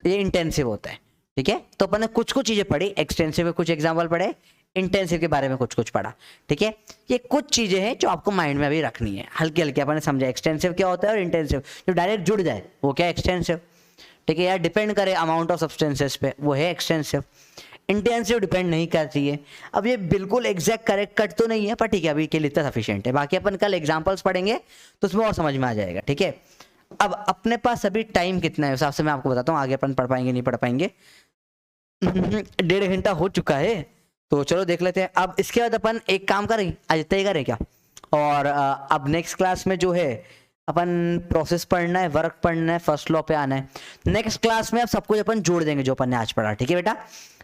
[SPEAKER 1] ये इंटेंसिव होता है। ठीक है, तो अपन ने कुछ कुछ चीजें पढ़ी, एक्सटेंसिव में कुछ एग्जांपल पढ़े, इंटेंसिव के बारे में कुछ कुछ पढ़ा। ठीक है, ये कुछ चीजें हैं जो आपको माइंड में अभी रखनी है, हल्की हल्की अपन ने समझा एक्सटेंसिव क्या होता है, और इंटेंसिव जो डायरेक्ट जुड़ जाए वो क्या, एक्सटेंसिव। ठीक है, यार डिपेंड करे अमाउंट ऑफ सब्सटेंसेस पे, वो है एक्सटेंसिव। इंटेंसिव डिपेंड नहीं करती है। अब ये बिल्कुल एग्जैक्ट करेक्ट कट तो नहीं है, पर ठीक है, अभी के लिए इतना सफिशिएंट है। बाकी अपन कल एग्जांपल्स पढ़ेंगे तो उसमें और समझ में आ जाएगा। ठीक है, अब अपने पास अभी टाइम कितना है उस हिसाब से मैं आपको बताता हूँ, आगे अपन पढ़ पाएंगे नहीं पढ़ पाएंगे। 1.5 घंटा हो चुका है, तो चलो देख लेते हैं। अब इसके बाद अपन एक काम करें, आज इतना ही करें क्या, और अब नेक्स्ट क्लास में जो है अपन प्रोसेस पढ़ना है, वर्क पढ़ना है, फर्स्ट लॉ पे आना है। नेक्स्ट क्लास में अब सब कुछ अपन जोड़ देंगे जो अपन ने आज पढ़ा। ठीक है बेटा,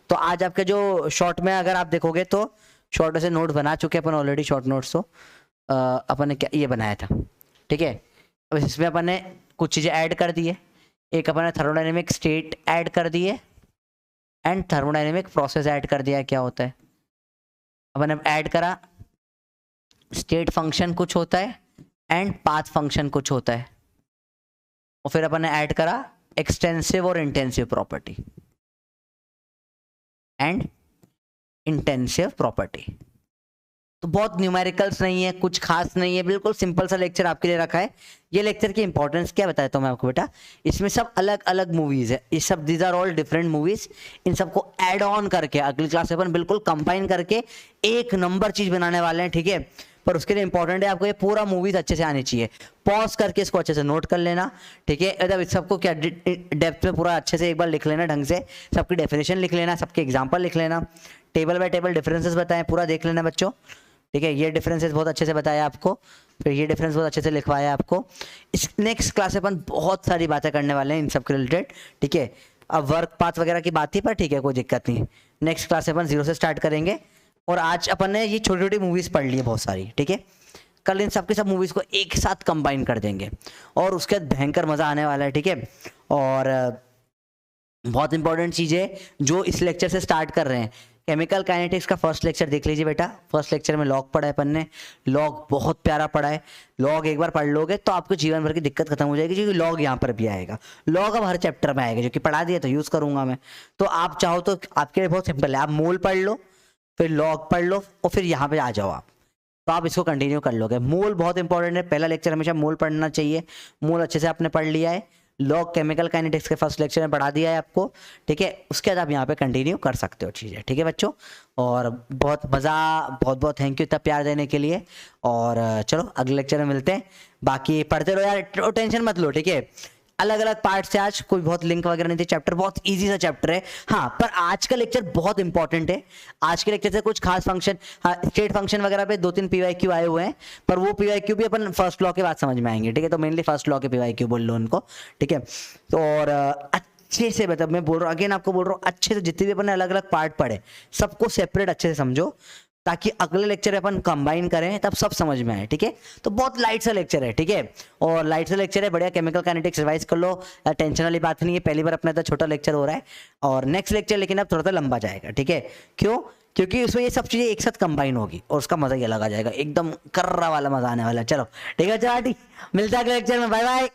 [SPEAKER 1] तो आज आपके जो शॉर्ट में अगर आप देखोगे तो शॉर्ट से नोट बना चुके अपन ऑलरेडी, शॉर्ट नोट्स तो अपन ने क्या ये बनाया था। ठीक है, अब इसमें अपन ने कुछ चीज़ें ऐड कर दी है। एक अपन ने थर्मोडायनेमिक स्टेट ऐड कर दी है एंड थर्मोडायनेमिक प्रोसेस ऐड कर दिया है। क्या होता है, अपन ने ऐड करा स्टेट फंक्शन कुछ होता है एंड पाथ फंक्शन कुछ होता है, और फिर अपन ने ऐड करा एक्सटेंसिव और intensive property and intensive property. तो बहुत न्यूमेरिकल्स नहीं है, कुछ खास नहीं है, बिल्कुल सिंपल सा लेक्चर आपके लिए रखा है। ये लेक्चर की इंपॉर्टेंस क्या बताता हूँ मैं आपको बेटा, इसमें सब अलग अलग मूवीज है, ये सब these are all different movies, इन सबको ऐड ऑन करके अगली क्लास में अपन बिल्कुल कंबाइन करके एक नंबर चीज बनाने वाले हैं, ठीक है। पर उसके लिए इंपॉर्टेंट है आपको ये पूरा मूवीज अच्छे से आनी चाहिए, पॉज करके इसको अच्छे से नोट कर लेना, ठीक है। मतलब इस सबको क्या डेप्थ में पूरा अच्छे से एक बार लिख लेना, ढंग से सबकी डेफिनेशन लिख लेना, सबके एग्जाम्पल लिख लेना, टेबल बाय टेबल डिफरेंसेस बताएं, पूरा देख लेना बच्चों, ठीक है। ये डिफरेंसेस बहुत अच्छे से बताया आपको, फिर ये डिफरेंस बहुत अच्छे से लिखवाया आपको। इस नेक्स्ट क्लास में अपन बहुत सारी बातें करने वाले हैं इन सब के रिलेटेड, ठीक है। अब वर्क पाथ वगैरह की बात थी, पर ठीक है कोई दिक्कत नहीं, नेक्स्ट क्लास में अपन 0 से स्टार्ट करेंगे। और आज अपन ने ये छोटी छोटी मूवीज पढ़ ली है बहुत सारी, ठीक है। कल इन सबके सब मूवीज को एक साथ कंबाइन कर देंगे और उसके बाद भयंकर मजा आने वाला है, ठीक है। और बहुत इंपॉर्टेंट चीज है जो इस लेक्चर से स्टार्ट कर रहे हैं, केमिकल काइनेटिक्स का फर्स्ट लेक्चर देख लीजिए बेटा। फर्स्ट लेक्चर में लॉग पढ़ा है अपन ने, लॉग बहुत प्यारा पढ़ा है। लॉग एक बार पढ़ लोगे तो आपको जीवन भर की दिक्कत खत्म हो जाएगी, क्योंकि लॉग यहाँ पर भी आएगा, लॉग अब हर चैप्टर में आएगा, जो कि पढ़ा दिया तो यूज करूंगा मैं। तो आप चाहो तो आपके लिए बहुत सिंपल है, आप मोल पढ़ लो, फिर लॉग पढ़ लो, और फिर यहाँ पे आ जाओ आप, तो आप इसको कंटिन्यू कर लोगे। मोल बहुत इंपॉर्टेंट है, पहला लेक्चर हमेशा मोल पढ़ना चाहिए, मोल अच्छे से आपने पढ़ लिया है। लॉग केमिकल काइनेटिक्स के फर्स्ट लेक्चर में पढ़ा दिया है आपको, ठीक है। उसके बाद आप यहाँ पे कंटिन्यू कर सकते हो चीज़ें, ठीक है बच्चों। और बहुत मज़ा, बहुत बहुत थैंक यू इतना प्यार देने के लिए। और चलो अगले लेक्चर में मिलते हैं, बाकी पढ़ते रहो यार, टेंशन मत लो, ठीक है। अलग अलग पार्ट से आज कोई बहुत लिंक वगैरह नहीं थी, चैप्टर बहुत इजी सा चैप्टर है। हाँ, पर आज का लेक्चर बहुत इंपॉर्टेंट है, आज के लेक्चर से कुछ खास फंक्शन, हाँ स्टेट फंक्शन वगैरह पे 2-3 PYQ आए हुए हैं, पर वो PYQ भी अपन फर्स्ट लॉ के बाद समझ में आएंगे, ठीक है। तो मेनली फर्स्ट लॉ के PYQ बोल लो उनको, ठीक है। तो और अच्छे से, मतलब मैं बोल रहा हूँ अगेन, आपको बोल रहा हूँ अच्छे से, जितने भी अपन ने अलग अलग पार्ट पढ़े सबको सेपरेट अच्छे से समझो, ताकि अगले लेक्चर अपन कंबाइन करें तब सब समझ में आए, ठीक है। तो बहुत लाइट सा लेक्चर है, ठीक है, और लाइट सा लेक्चर है, बढ़िया केमिकल काइनेटिक्स रिवाइज कर लो, टेंशन वाली बात नहीं है। पहली बार अपना इतना छोटा लेक्चर हो रहा है, और नेक्स्ट लेक्चर लेकिन अब थोड़ा सा लंबा जाएगा, ठीक है। क्यों? क्योंकि उसमें ये सब चीजें एक साथ कंबाइन होगी और उसका मजा ही अलग आ जाएगा, एकदम कर्रा वाला मजा आने वाला है। चलो ठीक है, चलो मिलता है अगले लेक्चर में, बाय बाय।